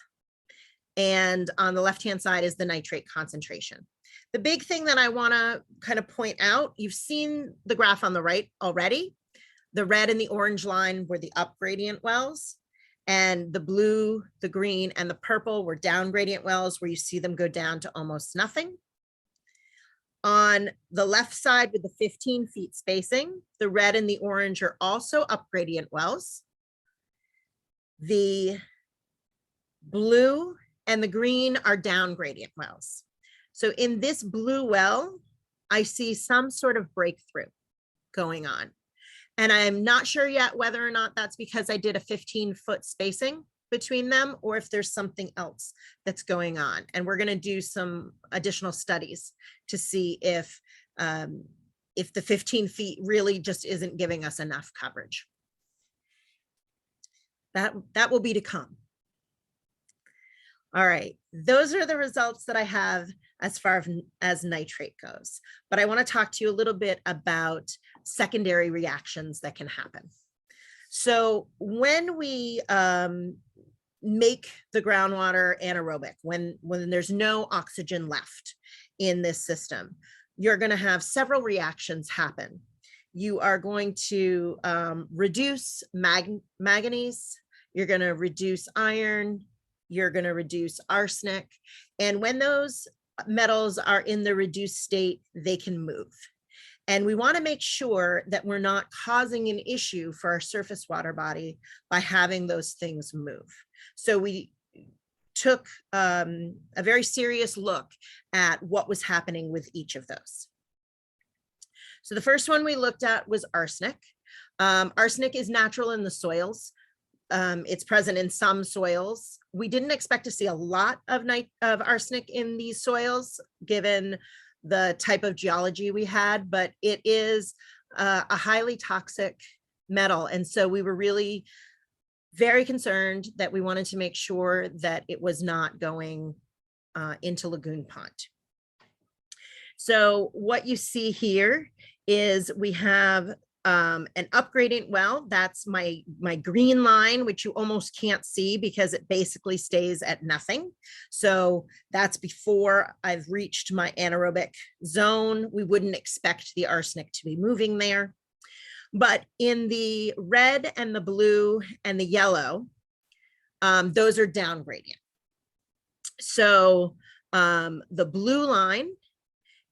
And on the left-hand side is the nitrate concentration. The big thing that I want to kind of point out, you've seen the graph on the right already. The red and the orange line were the up gradient wells, and the blue, the green, and the purple were down gradient wells where you see them go down to almost nothing. On the left side with the 15 feet spacing, the red and the orange are also up gradient wells. The blue and the green are down gradient wells. So in this blue well, I see some sort of breakthrough going on. And I'm not sure yet whether or not that's because I did a 15-foot spacing between them, or if there's something else that's going on. And we're going to do some additional studies to see if the 15 feet really just isn't giving us enough coverage. That will be to come. All right, those are the results that I have as far as nitrate goes. But I want to talk to you a little bit about secondary reactions that can happen. So when we make the groundwater anaerobic, when there's no oxygen left in this system, you're going to have several reactions happen. You are going to reduce manganese, you're going to reduce iron, you're going to reduce arsenic. And when those metals are in the reduced state, they can move. And we want to make sure that we're not causing an issue for our surface water body by having those things move. So we took a very serious look at what was happening with each of those. So the first one we looked at was arsenic. Arsenic is natural in the soils. It's present in some soils. We didn't expect to see a lot of arsenic in these soils, given the type of geology we had, but it is a highly toxic metal. And so we were really very concerned that we wanted to make sure that it was not going into lagoon pond. So what you see here is we have an upgradient well. That's my green line, which you almost can't see because it basically stays at nothing. So that's before I've reached my anaerobic zone. We wouldn't expect the arsenic to be moving there. But in the red and the blue and the yellow, those are down gradient. So the blue line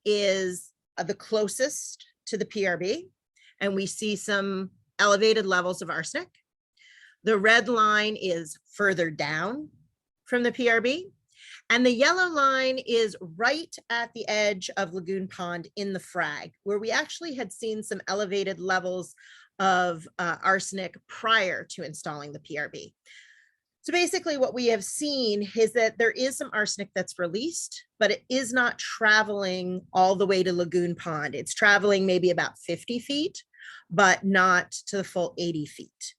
is the closest to the PRB, and we see some elevated levels of arsenic. The red line is further down from the PRB, and the yellow line is right at the edge of Lagoon Pond in the frag, where we actually had seen some elevated levels of arsenic prior to installing the PRB. So basically what we have seen is that there is some arsenic that's released, but it is not traveling all the way to Lagoon Pond. It's traveling maybe about 50 feet, but not to the full 80 feet.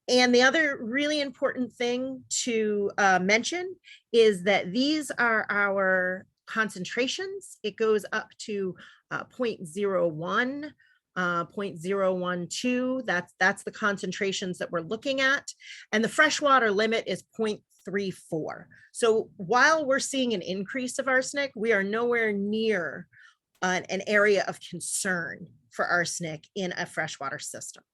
And the other really important thing to mention is that these are our concentrations. It goes up to 0.01, 0.012. That's the concentrations that we're looking at. And the freshwater limit is 0.34. So while we're seeing an increase of arsenic, we are nowhere near an area of concern for arsenic in a freshwater system.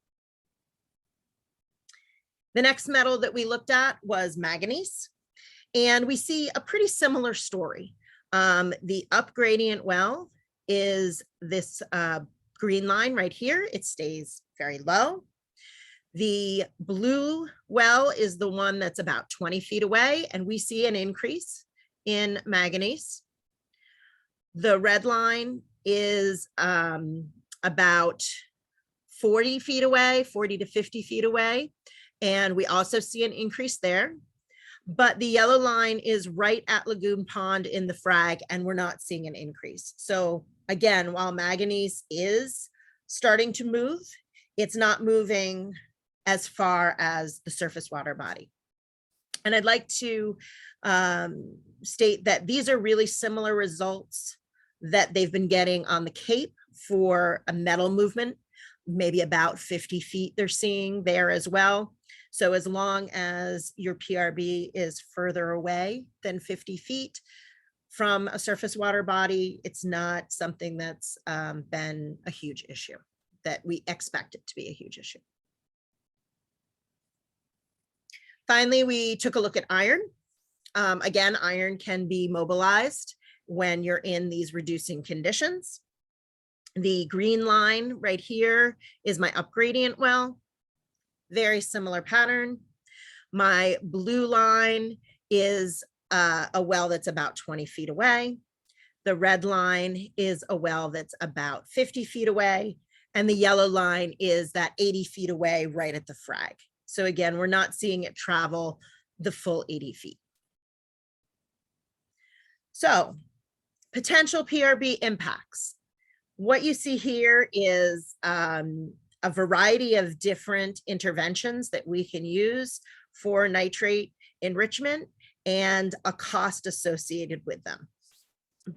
The next metal that we looked at was manganese, and we see a pretty similar story. The up gradient well is this green line right here. It stays very low. The blue well is the one that's about 20 feet away, and we see an increase in manganese. The red line is about 40 feet away, 40 to 50 feet away. And we also see an increase there. But the yellow line is right at Lagoon Pond in the frag, and we're not seeing an increase. So again, while manganese is starting to move, it's not moving as far as the surface water body. And I'd like to state that these are really similar results that they've been getting on the Cape for a metal movement, maybe about 50 feet they're seeing there as well. So as long as your PRB is further away than 50 feet from a surface water body, it's not something that's been a huge issue, that we expect it to be a huge issue. Finally, we took a look at iron. Again, iron can be mobilized when you're in these reducing conditions. The green line right here is my up gradient well. Very similar pattern. My blue line is a well that's about 20 feet away. The red line is a well that's about 50 feet away. And the yellow line is that 80 feet away right at the frag. So again, we're not seeing it travel the full 80 feet. So potential PRB impacts. What you see here is a variety of different interventions that we can use for nitrate enrichment and a cost associated with them.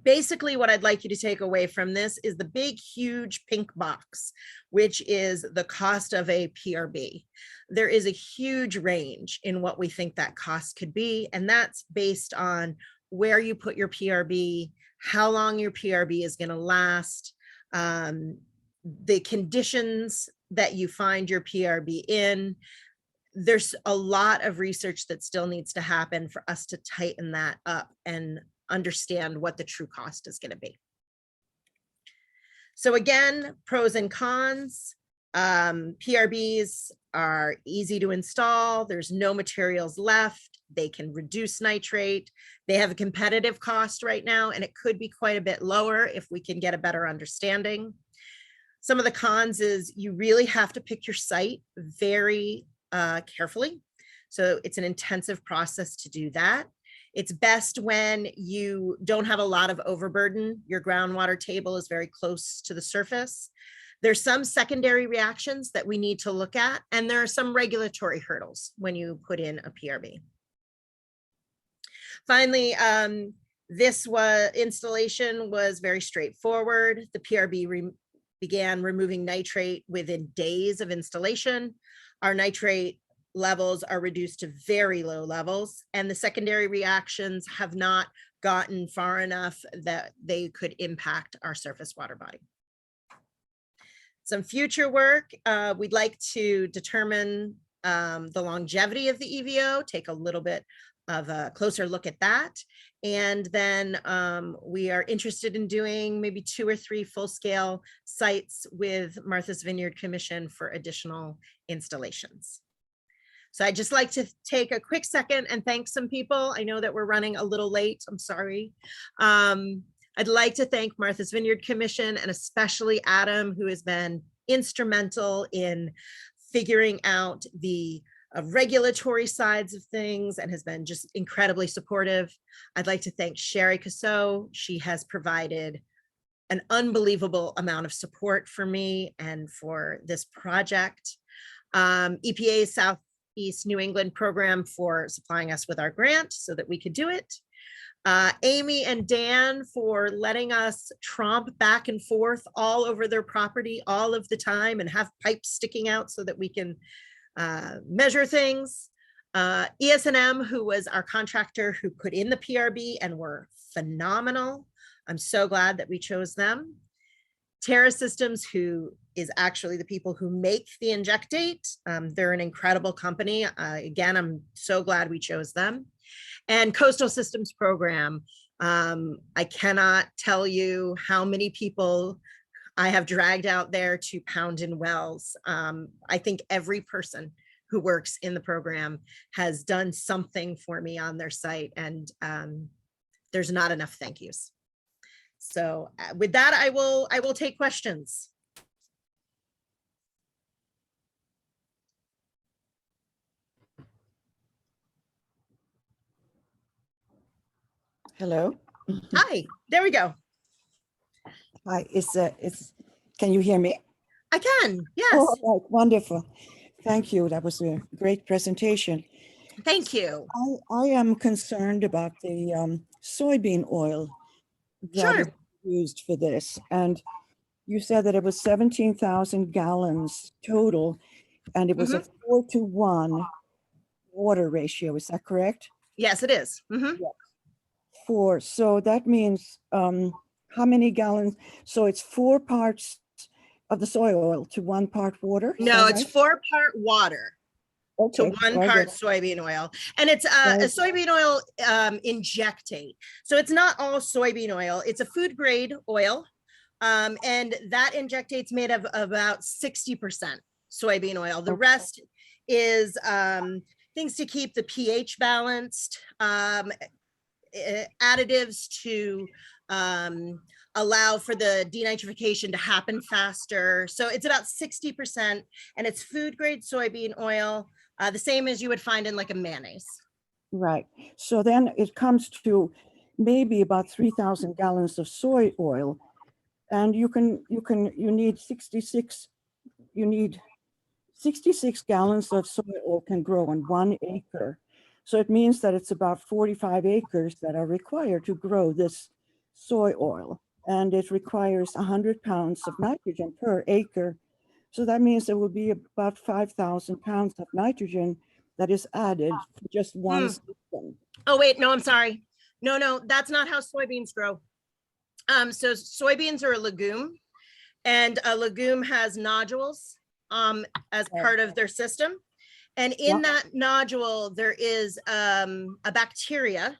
Basically, what I'd like you to take away from this is the big, huge pink box, which is the cost of a PRB. There is a huge range in what we think that cost could be, and that's based on where you put your PRB, how long your PRB is going to last, the conditions that you find your PRB in. There's a lot of research that still needs to happen for us to tighten that up and understand what the true cost is going to be. So again, pros and cons. PRBs are easy to install. There's no materials left. They can reduce nitrate. They have a competitive cost right now, and it could be quite a bit lower if we can get a better understanding. Some of the cons is you really have to pick your site very carefully. So it's an intensive process to do that. It's best when you don't have a lot of overburden. Your groundwater table is very close to the surface. There's some secondary reactions that we need to look at, and there are some regulatory hurdles when you put in a PRB. Finally, this installation was very straightforward. The PRB began removing nitrate within days of installation. Our nitrate levels are reduced to very low levels, and the secondary reactions have not gotten far enough that they could impact our surface water body. Some future work, we'd like to determine the longevity of the EVO, take a little bit of a closer look at that. And then we are interested in doing maybe 2 or 3 full-scale sites with Martha's Vineyard Commission for additional installations. So I'd just like to take a quick second and thank some people. I know that we're running a little late. I'm sorry. I'd like to thank Martha's Vineyard Commission and especially Adam, who has been instrumental in figuring out the regulatory sides of things and has been just incredibly supportive. I'd like to thank Sherry Casso. She has provided an unbelievable amount of support for me and for this project. EPA's Southeast New England program for supplying us with our grant so that we could do it. Amy and Dan for letting us tromp back and forth all over their property all of the time and have pipes sticking out so that we can measure things. ES&M, who was our contractor who put in the PRB and were phenomenal. I'm so glad that we chose them. Terra Systems, who is actually the people who make the injectate. They're an incredible company. Again, I'm so glad we chose them. And Coastal Systems Program. I cannot tell you how many people I have dragged out there to pound in wells. I think every person who works in the program has done something for me on their site, and there's not enough thank yous. So with that, I will take questions. Hello. Hi, there we go. Hi, can you hear me? I can, yes. Oh, right, wonderful. Thank you. That was a great presentation. Thank you. I am concerned about the soybean oil that is Sure. used for this. And you said that it was 17,000 gallons total, and it was a 4-to-1 water ratio. Is that correct? Yes, it is. Mhm. 4. So that means how many gallons? So it's 4 parts of the soy oil to 1 part water? Is No, that it's right? 4 part water to Okay, 1 very part good. soybean oil. And it's a Very soybean oil injectate. So it's not all soybean oil. It's a food grade oil. And that injectate's made of about 60% soybean oil. The Okay. rest is things to keep the pH balanced, additives to allow for the denitrification to happen faster. So it's about 60%, and it's food grade soybean oil, the same as you would find in like a mayonnaise. Right. So then it comes to maybe about 3,000 gallons of soy oil, and you need 66 gallons of soy oil can grow on 1 acre. So it means that it's about 45 acres that are required to grow this soy oil, and it requires 100 pounds of nitrogen per acre. So that means there will be about 5,000 pounds of nitrogen that is added to just one system. Oh, wait, no, I'm sorry. No, that's not how soybeans grow. So soybeans are a legume, and a legume has nodules as part of their system. And in that nodule, there is a bacteria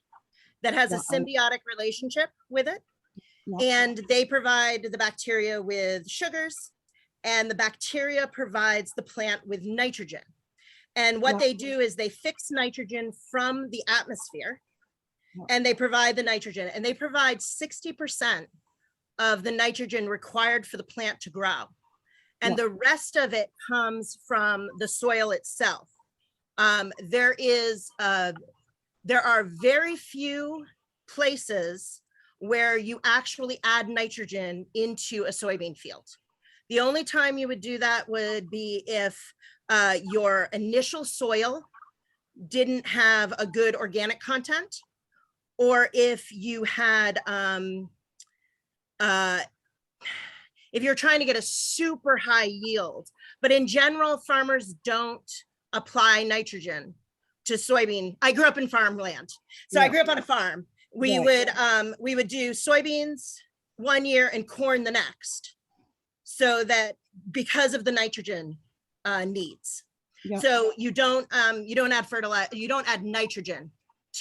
that has a symbiotic relationship with it. And they provide the bacteria with sugars, and the bacteria provides the plant with nitrogen. And what they do is they fix nitrogen from the atmosphere, and they provide the nitrogen, and they provide 60% of the nitrogen required for the plant to grow. And the rest of it comes from the soil itself. There are very few places where you actually add nitrogen into a soybean field. The only time you would do that would be if your initial soil didn't have a good organic content, or if you had if you're trying to get a super high yield. But in general, farmers don't apply nitrogen to soybean. I grew up in farmland. So I grew up on a farm. We would do soybeans 1 year and corn the next. So that because of the nitrogen needs. So you don't add fertilizer, you don't add nitrogen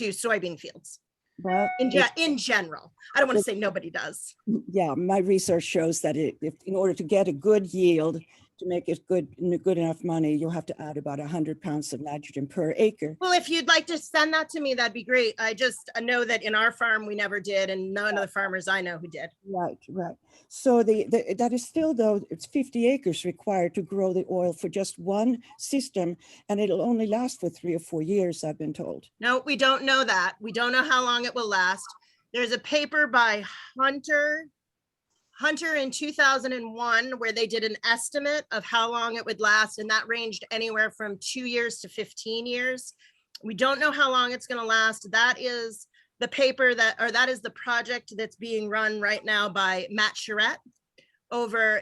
to soybean fields Well, in general. I don't want to say nobody does. yeah, my research shows that if in order to get a good yield, to make it good enough money, you'll have to add about 100 pounds of nitrogen per acre. Well, if you'd like to send that to me, that'd be great. I just know that in our farm, we never did, and none of the farmers I know who did. Right, right. So that is still, though, it's 50 acres required to grow the oil for just one system, and it'll only last for 3 or 4 years, I've been told. No, we don't know that. We don't know how long it will last. There's a paper by Hunter in 2001 where they did an estimate of how long it would last, and that ranged anywhere from 2 years to 15 years. We don't know how long it's going to last. That is the paper that is the project that's being run right now by Matt Charette over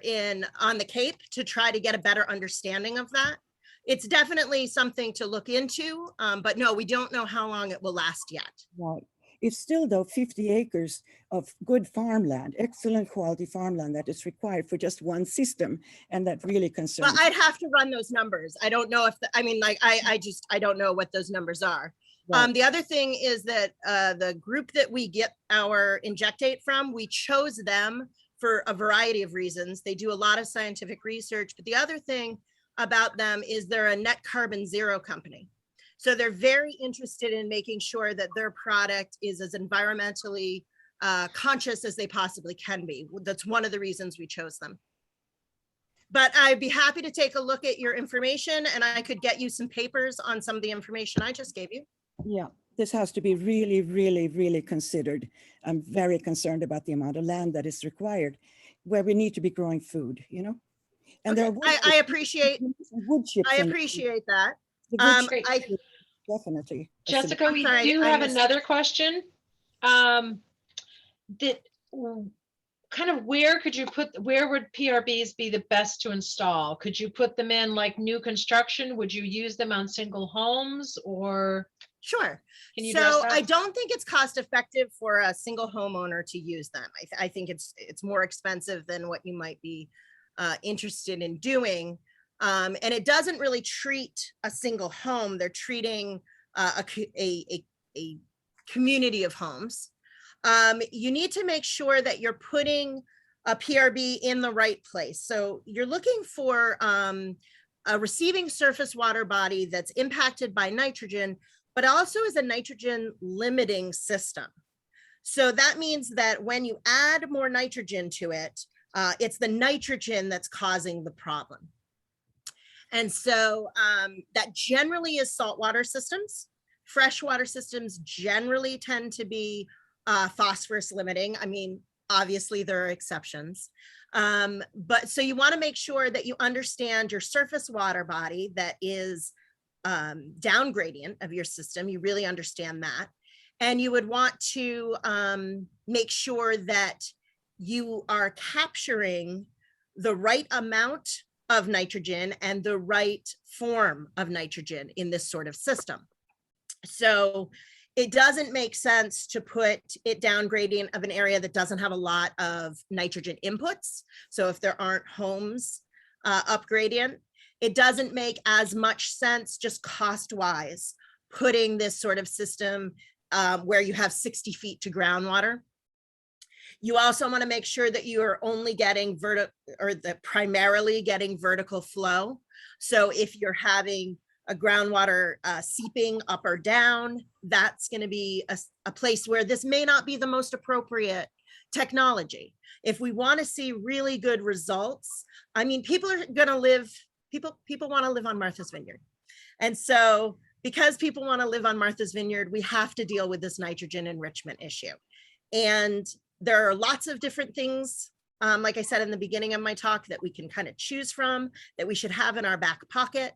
on the Cape to try to get a better understanding of that. It's definitely something to look into, but no, we don't know how long it will last yet. Right. It's still, though, 50 acres of good farmland, excellent quality farmland that is required for just one system. And that really concerns Well, me. I'd have to run those numbers. I don't know if, I don't know what those numbers are. Right. The other thing is that the group that we get our injectate from, we chose them for a variety of reasons. They do a lot of scientific research, but the other thing about them is they're a net carbon zero company. So they're very interested in making sure that their product is as environmentally conscious as they possibly can be. That's one of the reasons we chose them. But I'd be happy to take a look at your information, and I could get you some papers on some of the information I just gave you. Yeah, this has to be really, really, really considered. I'm very concerned about the amount of land that is required where we need to be growing food, you know? And there are I appreciate wood chips. I appreciate that. The wood Great. chips, definitely. Jessica, we sorry, do I have missed- another question. Kind of where would PRBs be the best to install? Could you put them in like new construction? Would you use them on single homes, or Sure. can you address So that? I don't think it's cost effective for a single homeowner to use them. I think it's more expensive than what you might be interested in doing. And it doesn't really treat a single home. They're treating a community of homes. You need to make sure that you're putting a PRB in the right place. So you're looking for a receiving surface water body that's impacted by nitrogen, but also is a nitrogen limiting system. So that means that when you add more nitrogen to it, it's the nitrogen that's causing the problem. And so that generally is saltwater systems. Freshwater systems generally tend to be phosphorus limiting. I mean, obviously there are exceptions. But so you want to make sure that you understand your surface water body that is down gradient of your system. You really understand that. And you would want to make sure that you are capturing the right amount of nitrogen and the right form of nitrogen in this sort of system. So it doesn't make sense to put it down gradient of an area that doesn't have a lot of nitrogen inputs. So if there aren't homes up gradient, it doesn't make as much sense just cost-wise putting this sort of system where you have 60 feet to groundwater. You also want to make sure that you are only getting primarily getting vertical flow. So if you're having a groundwater seeping up or down, that's going to be a place where this may not be the most appropriate technology. If we want to see really good results, I mean, people are going to live, people want to live on Martha's Vineyard. And so because people want to live on Martha's Vineyard, we have to deal with this nitrogen enrichment issue. And there are lots of different things, like I said in the beginning of my talk, that we can kind of choose from, that we should have in our back pocket.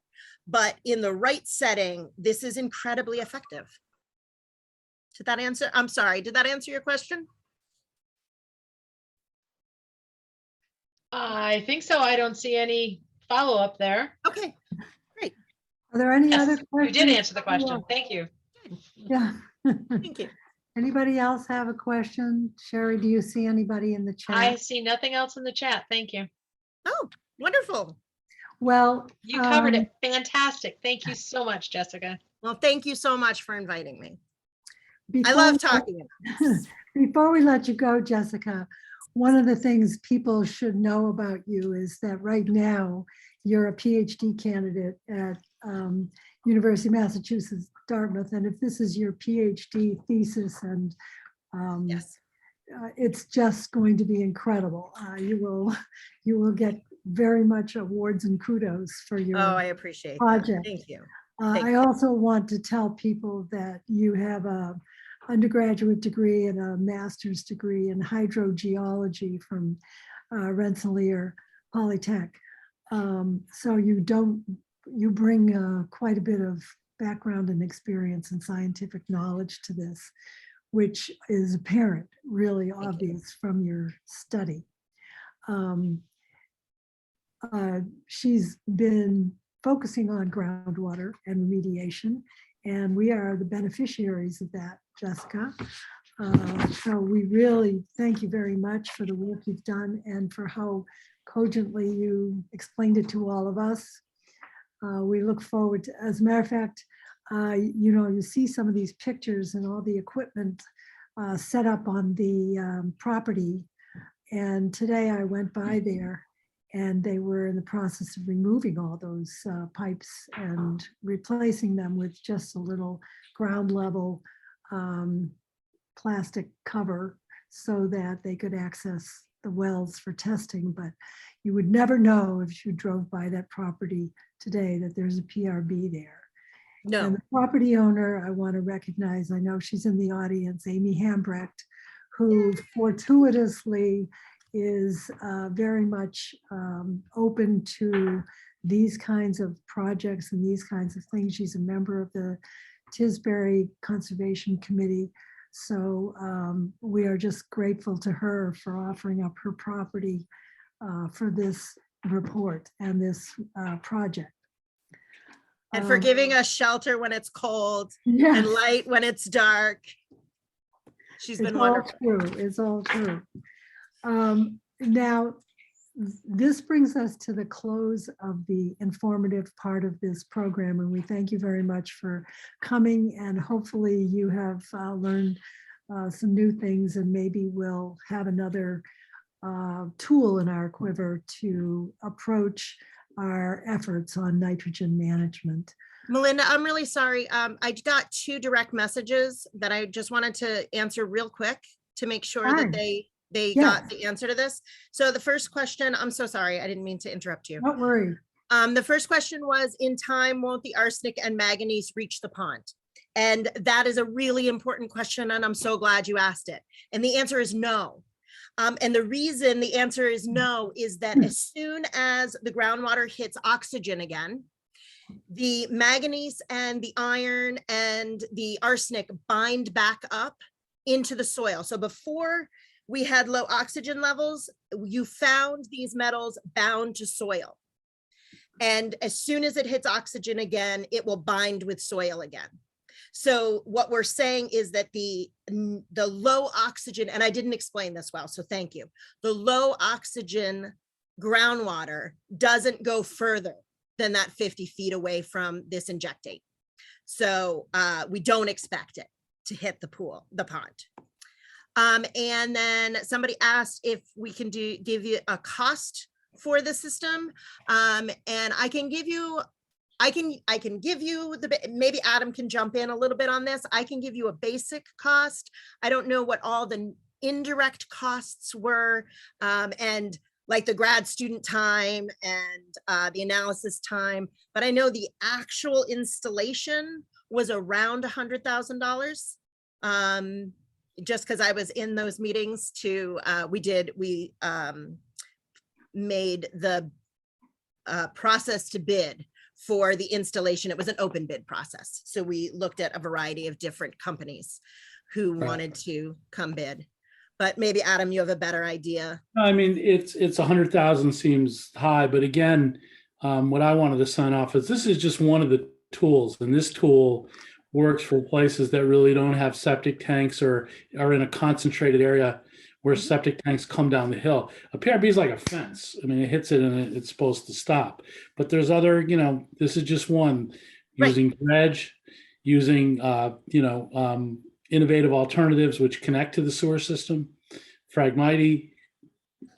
But in the right setting, this is incredibly effective. Did that answer? I'm sorry, did that answer your question? I think so. I don't see any follow-up there. Okay, great. Are there any other Yes, you questions? did answer the question. Thank you. Yeah. Thank you. Anybody else have a question? Sherry, do you see anybody in the I chat? see nothing else in the chat. Thank you. Oh, wonderful. Well, You covered it. Fantastic. Thank you so much, Jessica. Well, thank you so much for inviting me. I love talking about this. Before we let you go, Jessica, one of the things people should know about you is that right now you're a PhD candidate at University of Massachusetts, Dartmouth. And if this is your PhD thesis, and Yes. it's just going to be incredible. You will get very much awards and kudos for your Oh, I appreciate that. project. Thank you. I also want to tell people that you have a undergraduate degree and a master's degree in hydrogeology from Rensselaer Polytech. So you bring quite a bit of background and experience and scientific knowledge to this, which is apparent, really obvious from your study. She's been focusing on groundwater and remediation, and we are the beneficiaries of that, Jessica. So we really thank you very much for the work you've done and for how cogently you explained it to all of us. We look forward to, as a matter of fact, you see some of these pictures and all the equipment set up on the property. And today I went by there and they were in the process of removing all those pipes and replacing them with just a little ground level plastic cover so that they could access the wells for testing. But you would never know if you drove by that property today that there's a PRB there. No. And the property owner, I want to recognize, I know she's in the audience, Amy Hambrecht, who fortuitously is very much open to these kinds of projects and these kinds of things. She's a member of the Tisbury Conservation Committee. So we are just grateful to her for offering up her property for this report and this project. And for giving us shelter when it's cold Yes. and light when it's dark. She's been wonderful. It's all true. Now, this brings us to the close of the informative part of this program, and we thank you very much for coming, and hopefully you have learned some new things, and maybe we'll have another tool in our quiver to approach our efforts on nitrogen management. Melinda, I'm really sorry. I got 2 direct messages that I just wanted to answer real quick to make sure Fine. that they Yes. got the answer to this. So the first question, I'm so sorry, I didn't mean to interrupt you. Don't worry. The first question was, in time, won't the arsenic and manganese reach the pond? And that is a really important question, and I'm so glad you asked it. And the answer is no. And the reason the answer is no is that as soon as the groundwater hits oxygen again, the manganese and the iron and the arsenic bind back up into the soil. So before we had low oxygen levels, you found these metals bound to soil. And as soon as it hits oxygen again, it will bind with soil again. So what we're saying is that the low oxygen, and I didn't explain this well, so thank you. The low oxygen groundwater doesn't go further than that 50 feet away from this injectate. So we don't expect it to hit the pond. And then somebody asked if we can give you a cost for the system. And I can give you, I can give you maybe Adam can jump in a little bit on this. I can give you a basic cost. I don't know what all the indirect costs were, and like the grad student time and the analysis time, but I know the actual installation was around $100,000. Just because I was in those meetings to, we made the process to bid for the installation. It was an open bid process. So we looked at a variety of different companies who wanted to come bid. But maybe Adam, you have a better idea. I mean, it's 100,000 seems high, but again, what I wanted to sign off is this is just one of the tools, and this tool works for places that really don't have septic tanks or are in a concentrated area where septic tanks come down the hill. A PRB is like a fence. I mean, it hits it and it's supposed to stop. But there's other, this is just one, using dredge, using, innovative alternatives which connect to the sewer system, Phragmite,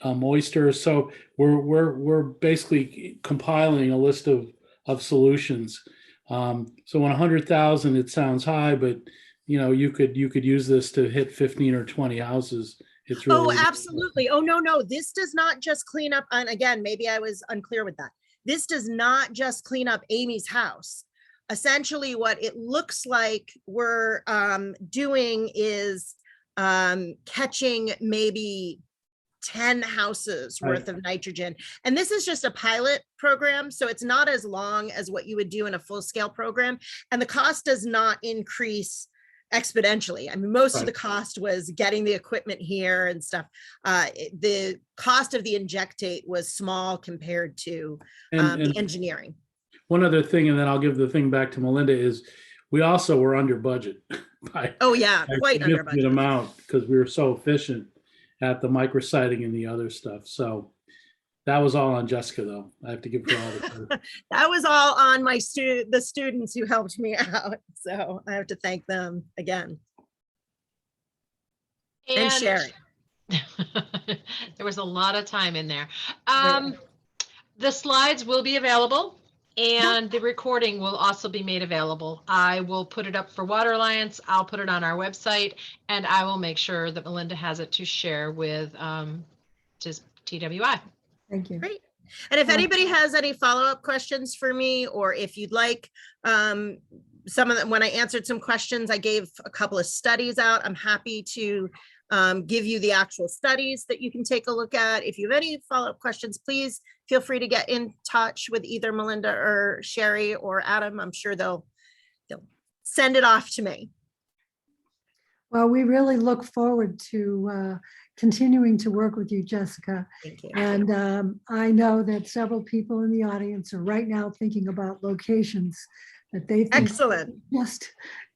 Oyster. So we're basically compiling a list of solutions. So 100,000, it sounds high, but you could use this to hit 15 or 20 houses. It's Oh, really absolutely. Oh, no. This does not just clean up, and again, maybe I was unclear with that. This does not just clean up Amy's house. Essentially, what it looks like we're doing is catching maybe 10 houses worth of nitrogen. And this is just a pilot program, so it's not as long as what you would do in a full-scale program. And the cost does not increase exponentially. I mean, most of the cost was getting the equipment here and stuff. The cost of the injectate was small compared to the engineering. One other thing, and then I'll give the thing back to Melinda, is we also were under budget by Quite under budget amount, because we were so efficient at the micrositing and the other stuff. So that was all on Jessica, though. I have to give her all the credit. That was all on the students who helped me out. So I have to thank them again. And Sherry. There was a lot of time in there. The slides will be available, and the recording will also be made available. I will put it up for Water Alliance. I'll put it on our website, and I will make sure that Melinda has it to share with just TWI. Thank you. Great. And if anybody has any follow-up questions for me, or if you'd like some of them, when I answered some questions, I gave a couple of studies out. I'm happy to give you the actual studies that you can take a look at. If you have any follow-up questions, please feel free to get in touch with either Melinda or Sherry or Adam. I'm sure they'll send it off to me. Well, we really look forward to continuing to work with you, Jessica. Thank you. And I know that several people in the audience are right now thinking about locations that they think Excellent. just,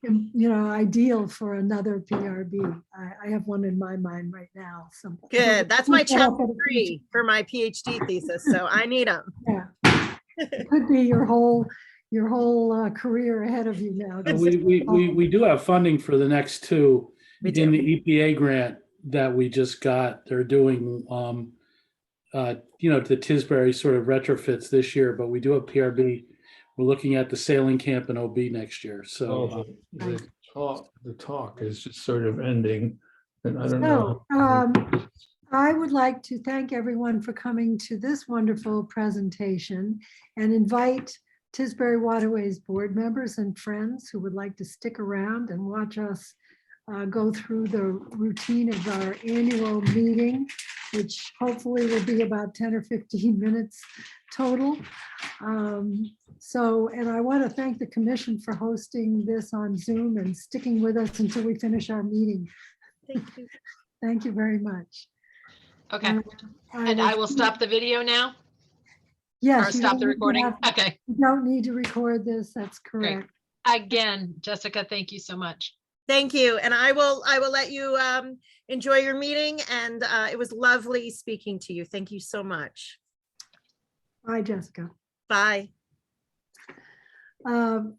ideal for another PRB. I have one in my mind right now. So Good. That's my chapter 3 for my PhD thesis. So I need them. Yeah. It could be your whole career ahead of you now. We do have funding for the next two We do. in the EPA grant that we just got. They're doing, the Tisbury sort of retrofits this year, but we do have PRB. We're looking at the sailing camp in OB next year. So the talk is just sort of ending, and I don't know. I would like to thank everyone for coming to this wonderful presentation and invite Tisbury Waterways board members and friends who would like to stick around and watch us go through the routine of our annual meeting, which hopefully will be about 10 or 15 minutes total. And I want to thank the commission for hosting this on Zoom and sticking with us until we finish our meeting. Thank you. Thank you very much. Okay. And I will stop the video now? Yes. Or stop the recording? Okay. You don't need to record this. That's correct. Great. Again, Jessica, thank you so much. Thank you. And I will let you enjoy your meeting. And it was lovely speaking to you. Thank you so much. Bye, Jessica. Bye. Hello.